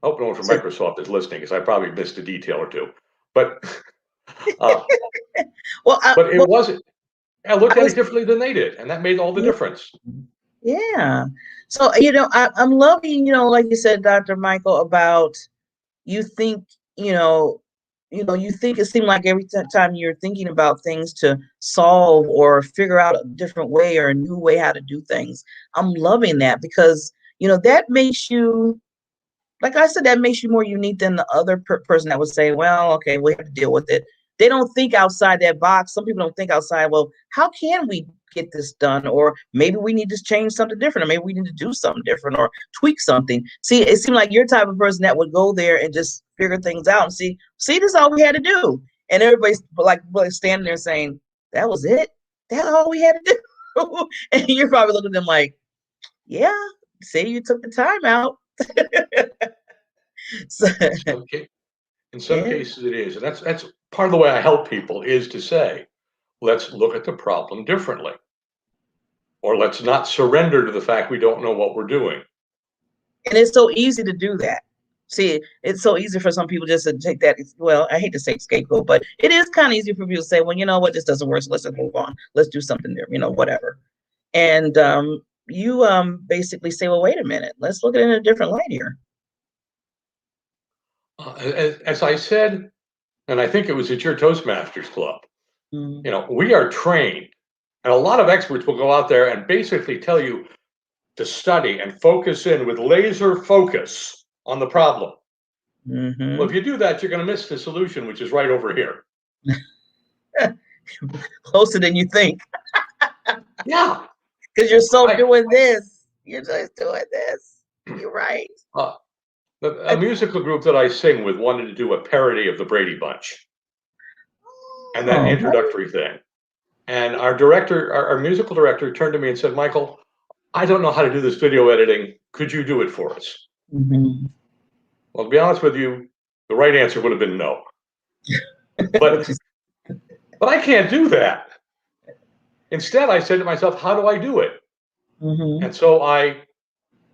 I hope no one from
So,
Microsoft is listening because I probably missed a detail or two. But uh,
well,
but it wasn't. I
I
looked at it
was
differently than they did, and that made all the
yeah.
difference.
Yeah. So, I'm loving, like you said, Dr. Michael, about you think, you think it seemed like every time you're thinking about things to solve or figure out a different way or a new way how to do things. I'm loving that because, that makes you, like I said, that makes you more unique than the other person that would say, well, okay, we have to deal with it. They don't think outside that box. Some people don't think outside, well, how can we get this done? Or maybe we need to change something different, or maybe we need to do something different or tweak something. See, it seemed like you're the type of person that would go there and just figure things out and see, this is all we had to do. And everybody's like standing there saying, that was it? That's all we had to do. And you're probably looking at them like, yeah, say you took the time out. So,
In some, in some
yeah.
cases, it is, and that's part of the way I help people is to say, let's look at the problem differently. or let's not surrender to the fact we don't know what we're doing.
And it's so easy to do that. See, it's so easy for some people just to take that. Well, I hate to say scapegoat, but it is kind of easy for people to say, well, you know what, this doesn't work, so let's just move on. Let's do something there, whatever. And you basically say, well, wait a minute, let's look at it in a different light here.
As I said, and I think it was at your Toastmasters club, we are trained, and a lot of experts will go out there and basically tell you to study and focus in with laser focus on the problem. Well, if you do that, you're going to miss the solution, which is right over here.
Closer than you think.
Yeah.
Because you're so doing this. You're just doing this. You're right.
A musical group that I sing with wanted to do a parody of the Brady Bunch and that introductory thing. And our director, our musical director, turned to me and said, Michael, I don't know how to do this video editing. Could you do it for us? Well, to be honest with you, the right answer would have been no. But I can't do that. Instead, I said to myself, how do I do it? And so I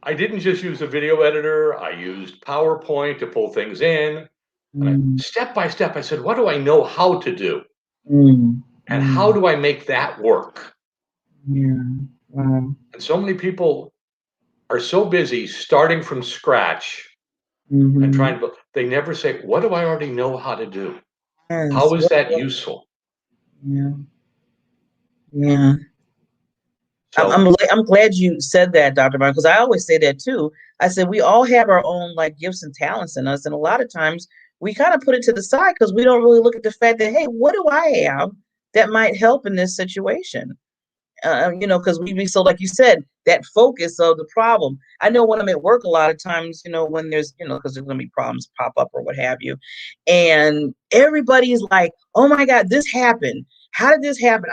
didn't just use a video editor. I used PowerPoint to pull things in. And step by step, I said, what do I know how to do? And how do I make that work? And so many people are so busy starting from scratch and trying to, they never say, what do I already know how to do? How is that useful?
So, I'm glad you said that, Dr. Brown, because I always say that too. I said we all have our own like gifts and talents in us, and a lot of times we kind of put it to the side because we don't really look at the fact that, hey, what do I have that might help in this situation? Because we be so, like you said, that focus of the problem. I know when I'm at work, a lot of times, when there's, because there's going to be problems pop up or what have you, and everybody's like, oh my God, this happened. How did this happen?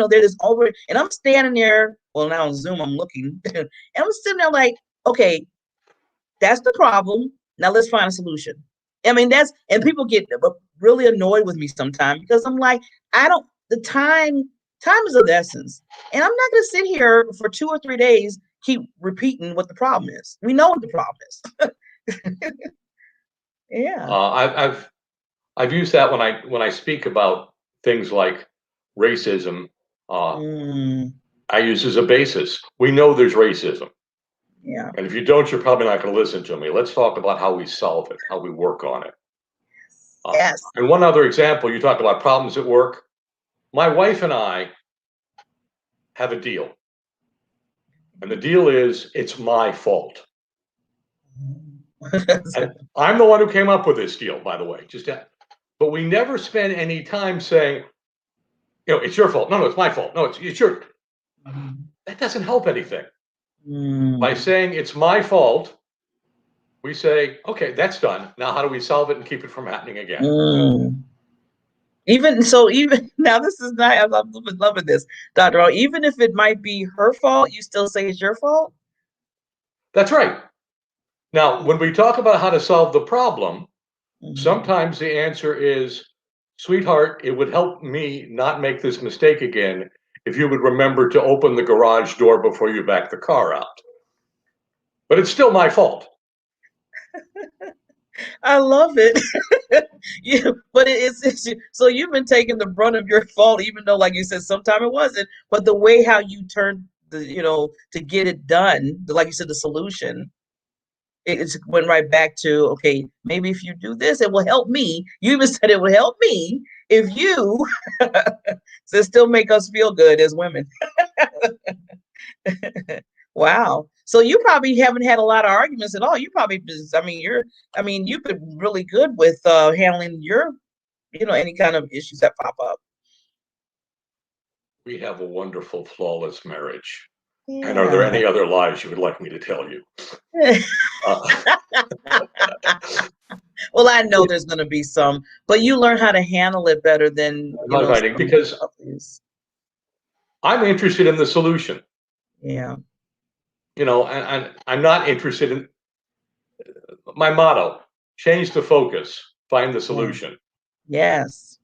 They're just over, and I'm standing there. Well, now on Zoom, I'm looking, and I'm sitting there like, okay, that's the problem. Now let's find a solution. I mean, and people get really annoyed with me sometimes because I'm like, time is of the essence. And I'm not going to sit here for 2 or 3 days, keep repeating what the problem is. We know what the problem is. Yeah.
I've used that when I speak about things like racism. I use as a basis. We know there's racism.
Yeah.
And if you don't, you're probably not going to listen to me. Let's talk about how we solve it, how we work on it.
Yes.
And one other example, you talk about problems at work. My wife and I have a deal. And the deal is, it's my fault. And I'm the one who came up with this deal, by the way. But we never spend any time saying, it's your fault. No, it's my fault. No, it's your. That doesn't help anything. By saying it's my fault, we say, okay, that's done. Now, how do we solve it and keep it from happening again?
Even now, this is not, I'm loving this, Dr. O. Even if it might be her fault, you still say it's your fault?
That's right. Now, when we talk about how to solve the problem, sometimes the answer is, sweetheart, it would help me not make this mistake again if you would remember to open the garage door before you back the car out. But it's still my fault.
I love it. But it's so you've been taking the brunt of your fault, even though, like you said, sometimes it wasn't. But the way how you turned to get it done, like you said, the solution, it went right back to, okay, maybe if you do this, it will help me. You even said it will help me if you so still make us feel good as women. Wow. So you probably haven't had a lot of arguments at all. You probably just, you've been really good with handling your, any kind of issues that pop up.
We have a wonderful, flawless marriage. Yeah. And are there any other lies you would like me to tell you?
Well, I know there's going to be some, but you learn how to handle it better than
because I'm interested in the solution.
Yeah.
And I'm not interested in my motto: change the focus, find the solution.
Yes.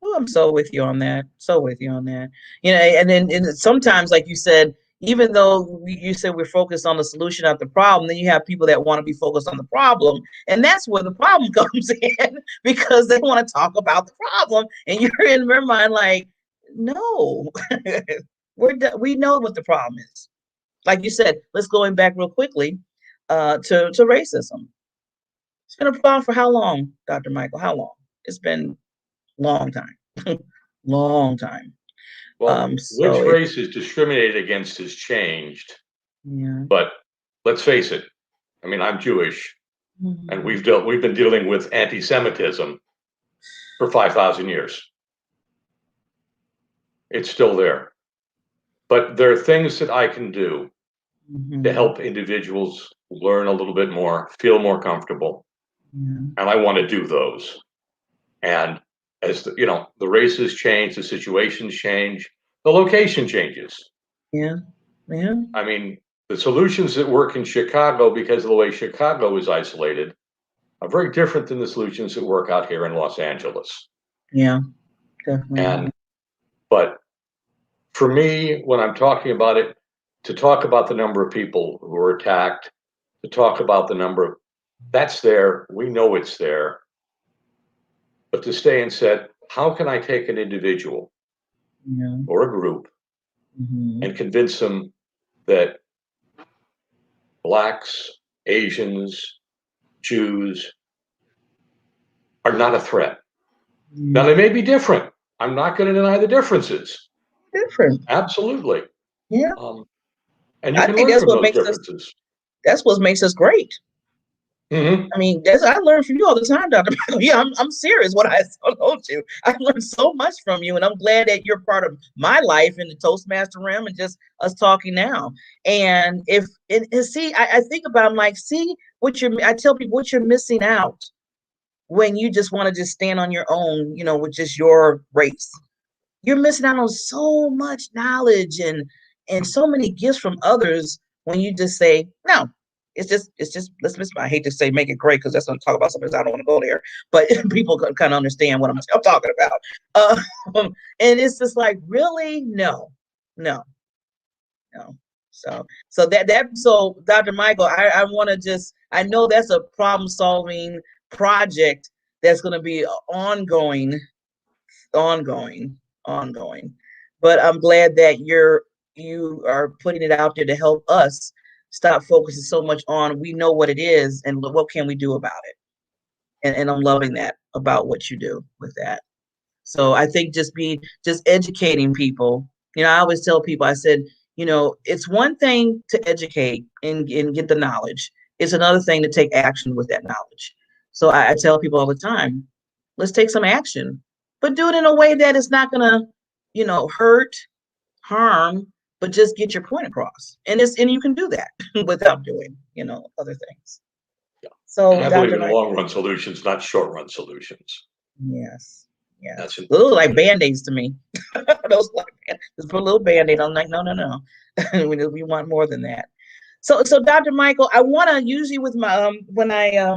Well, I'm so with you on that. So with you on that. And then sometimes, like you said, even though you said we're focused on the solution, not the problem, then you have people that want to be focused on the problem. And that's where the problem comes in, because they want to talk about the problem. And you're in their mind like, no, we know what the problem is. Like you said, let's go in back real quickly to racism. It's been a problem for how long, Dr. Michael? How long? It's been a long time. Long time.
Well, which
So
race is discriminated against has changed,
yeah.
but let's face it. I mean, I'm Jewish, and we've been dealing with anti-Semitism for 5,000 years. It's still there, but there are things that I can do to help individuals learn a little bit more, feel more comfortable, and I want to do those. And as the races change, the situations change, the location changes.
Yeah. Yeah.
I mean, the solutions that work in Chicago because of the way Chicago is isolated are very different than the solutions that work out here in Los Angeles.
Yeah. Definitely.
But for me, when I'm talking about it, to talk about the number of people who are attacked, to talk about the number of that's there, we know it's there. But to stay and said, how can I take an individual or a group and convince them that Blacks, Asians, Jews are not a threat? Now, they may be different. I'm not going to deny the differences.
Different.
Absolutely.
Yeah.
And you
I
can
think
learn
that's
from
what
those
makes
differences.
that's what makes us great.
Mm-hmm.
I mean, I learn from you all the time, Dr. Michael. Yeah, I'm serious. What I told you, I learned so much from you, and I'm glad that you're part of my life in the Toastmaster realm and just us talking now. And see, I think about, I'm like, see I tell people what you're missing out when you just want to just stand on your own, with just your race. You're missing out on so much knowledge and so many gifts from others when you just say no. It's just let's miss. I hate to say make it great because that's going to talk about something I don't want to go there, but people can kind of understand what I'm talking about. And it's just like, really, no, no, no. So Dr. Michael, I want to I know that's a problem solving project that's going to be ongoing, ongoing, ongoing. But I'm glad that you are putting it out there to help us stop focusing so much on we know what it is and what can we do about it. And I'm loving that about what you do with that. So I think just educating people. I always tell people, I said, it's one thing to educate and get the knowledge. It's another thing to take action with that knowledge. So I tell people all the time, let's take some action, but do it in a way that is not gonna, hurt, harm, but just get your point across. And you can do that without doing, other things.
Yeah.
So
And I believe
Dr.
in
Mike,
long run solutions, not short run solutions.
yes. Yeah,
That's
they look like band-aids to me. Those just put a little band-aid. I'm like, no. we want more than that. So Dr. Michael, I want to usually with my when I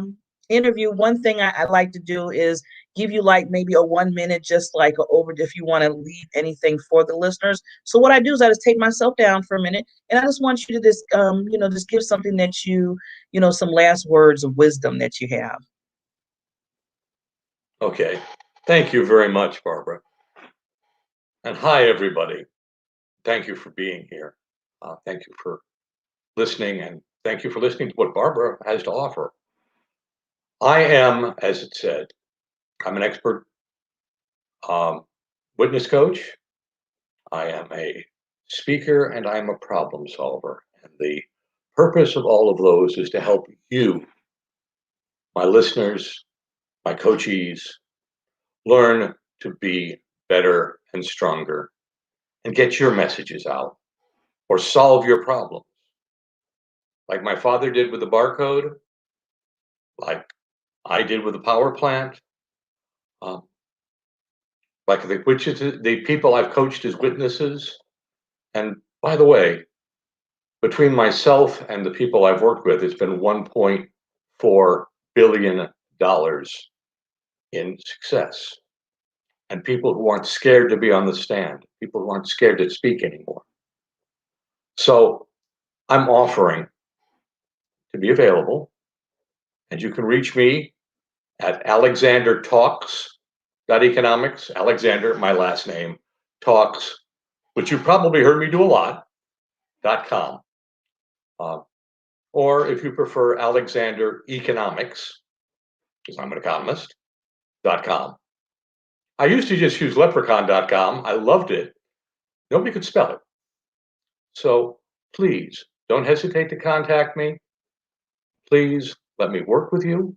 interview, one thing I like to do is give you like maybe a 1 minute, just like over if you want to leave anything for the listeners. So what I do is I just take myself down for a minute, and I just want you to just just give something that some last words of wisdom that you have.
okay. Thank you very much, Barbara. And hi, everybody. Thank you for being here. Thank you for listening, and thank you for listening to what Barbara has to offer. I am, as it said, I'm an expert witness coach. I am a speaker, and I'm a problem solver. And the purpose of all of those is to help you, my listeners, my coachees, learn to be better and stronger and get your messages out or solve your problems. Like my father did with the barcode, like I did with the power plant, like the people I've coached as witnesses. And by the way, between myself and the people I've worked with, it's been $1.4 billion in success. And people who aren't scared to be on the stand, people who aren't scared to speak anymore. So I'm offering to be available, and you can reach me at Alexander Talks economics. Alexander, my last name, Talks, which you probably heard me do a lot, .com. Or if you prefer Alexander Economics, because I'm an economist, .com. I used to just use leprechaun.com. I loved it. Nobody could spell it. So please don't hesitate to contact me. Please let me work with you.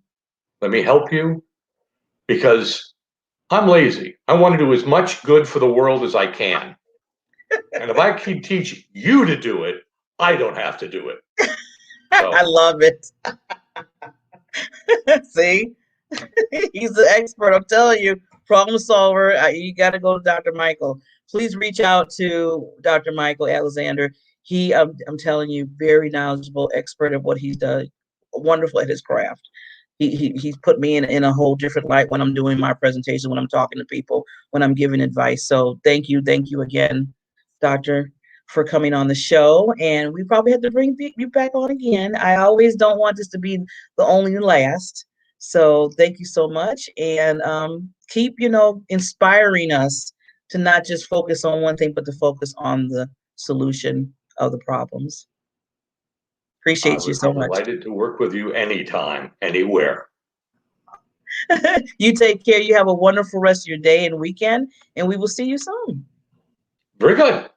Let me help you, because I'm lazy. I want to do as much good for the world as I can. And if I can teach you to do it, I don't have to do it. So,
I love it. See, he's the expert. I'm telling you, problem solver. You got to go to Dr. Michael. Please reach out to Dr. Michael Alexander. I'm telling you, very knowledgeable, expert at what he's done, wonderful at his craft. He's put me in a whole different light when I'm doing my presentation, when I'm talking to people, when I'm giving advice. So thank you again, Doctor, for coming on the show. And we probably have to bring you back on again. I always don't want this to be the only and last. So thank you so much, and keep inspiring us to not just focus on one thing, but to focus on the solution of the problems.
I
Appreciate you
would
so
be
much.
delighted to work with you anytime, anywhere.
You take care. You have a wonderful rest of your day and weekend, and we will see you soon.
Very good.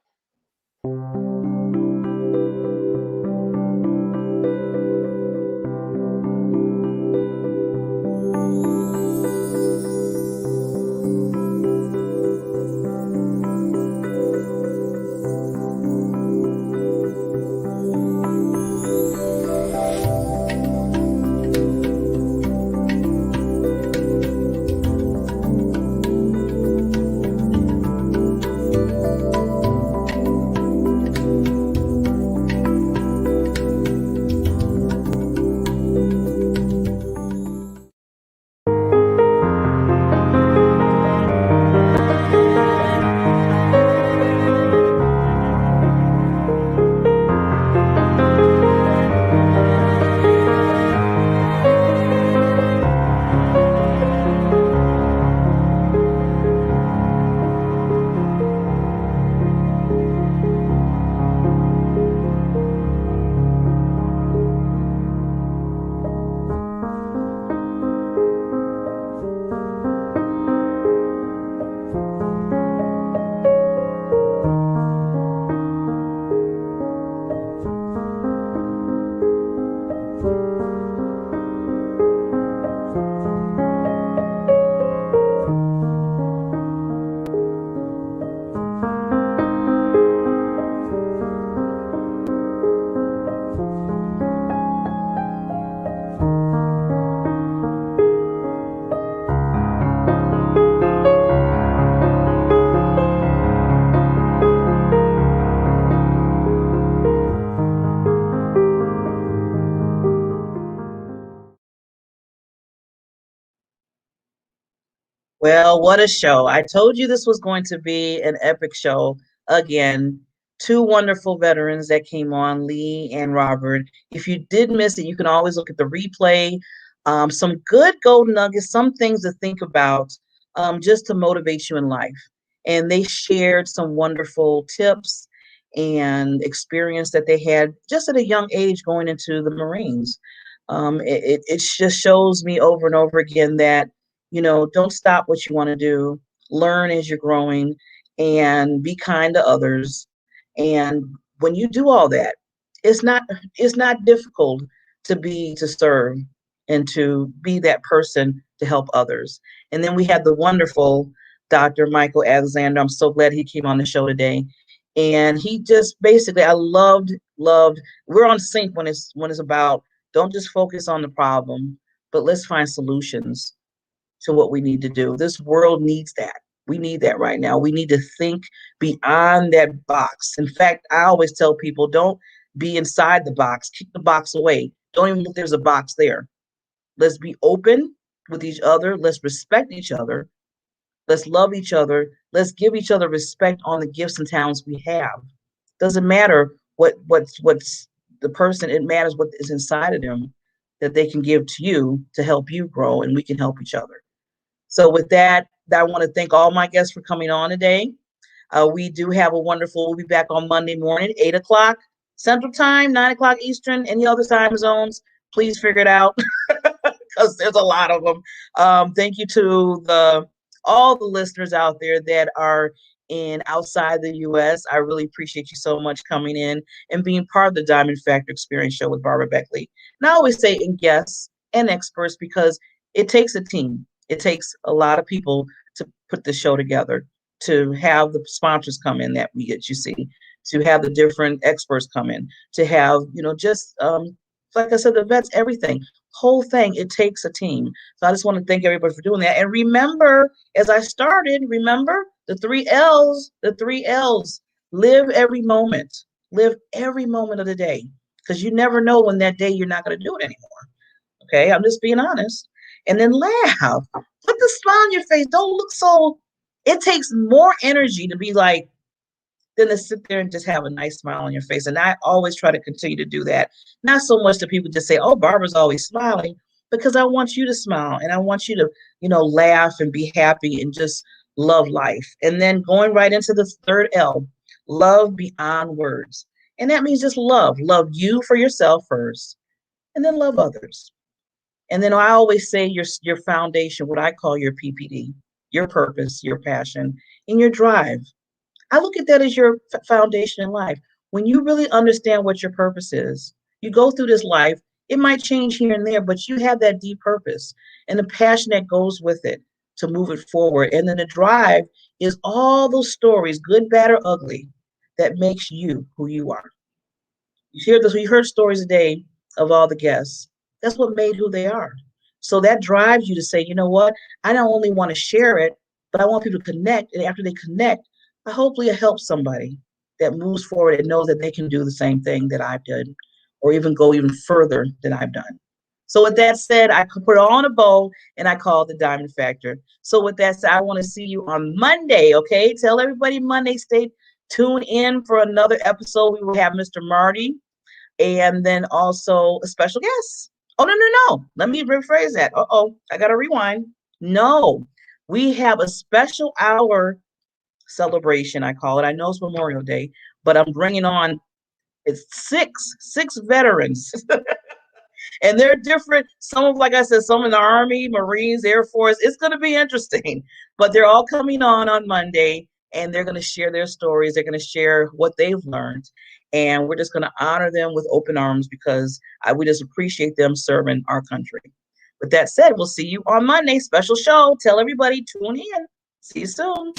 Well, what a show. I told you this was going to be an epic show again. Two wonderful veterans that came on, Lee and Robert. If you did miss it, you can always look at the replay. Some good gold nuggets, some things to think about, just to motivate you in life. And they shared some wonderful tips and experience that they had just at a young age going into the Marines. It just shows me over and over again that don't stop what you want to do. Learn as you're growing and be kind to others. And when you do all that, it's not it's not difficult to serve and to be that person to help others. And then we had the wonderful Dr. Michael Alexander. I'm so glad he came on the show today. And he just basically, I loved. We're on sync when it's about, don't just focus on the problem, but let's find solutions to what we need to do. This world needs that. We need that right now. We need to think beyond that box. In fact, I always tell people, don't be inside the box. Kick the box away. Don't even look there's a box there. Let's be open with each other. Let's respect each other. Let's love each other. Let's give each other respect on the gifts and talents we have. Doesn't matter what's the person, it matters what is inside of them that they can give to you to help you grow, and we can help each other. So with that, I want to thank all my guests for coming on today. We do have a wonderful, we'll be back on Monday morning, 8 o'clock Central Time, 9 o'clock Eastern. Any other time zones, please figure it out because there's a lot of them. Thank you to all the listeners out there that are in outside the U.S. I really appreciate you so much coming in and being part of the Diamond Factor Experience Show with Barbara Beckley. And I always say in guests and experts because it takes a team. It takes a lot of people to put the show together, to have the sponsors come in that you see, to have the different experts come in, to have, just like I said, the vets, everything, whole thing. It takes a team. So I just want to thank everybody for doing that. And remember, as I started, remember the 3 L's, live every moment of the day, because you never know when that day you're not going to do it anymore. Okay. I'm just being honest. And then laugh, put the smile on your face. Don't look so, it takes more energy to be like, than to sit there and just have a nice smile on your face. And I always try to continue to do that. Not so much that people just say, oh, Barbara's always smiling, because I want you to smile and I want you to, laugh and be happy and just love life. And then going right into the 3rd L, love beyond words. And that means just love you for yourself first, and then love others. And then I always say your foundation, what I call your PPD, your purpose, your passion, and your drive. I look at that as your foundation in life. When you really understand what your purpose is, you go through this life, it might change here and there, but you have that deep purpose and the passion that goes with it to move it forward. And then the drive is all those stories, good, bad, or ugly, that makes you who you are. You heard stories today of all the guests. That's what made who they are. So that drives you to say, you know what? I don't only want to share it, but I want people to connect. And after they connect, hopefully it helps somebody that moves forward and knows that they can do the same thing that I've done, or even go even further than I've done. So with that said, I could put it on a bow and I call it the Diamond Factor. So with that said, I want to see you on Monday, okay? Tell everybody Monday, stay tuned in for another episode. We will have Mr. Marty and then also a special guest. Oh, no. Let me rephrase that. I got to rewind. No, we have a special hour celebration, I call it. I know it's Memorial Day, but I'm bringing on six veterans. And they're different. Some of, like I said, some in the Army, Marines, Air Force. It's going to be interesting, but they're all coming on Monday, and they're going to share their stories. They're going to share what they've learned, and we're just going to honor them with open arms because we just appreciate them serving our country. With that said, we'll see you on Monday. Special show. Tell everybody, tune in. See you soon.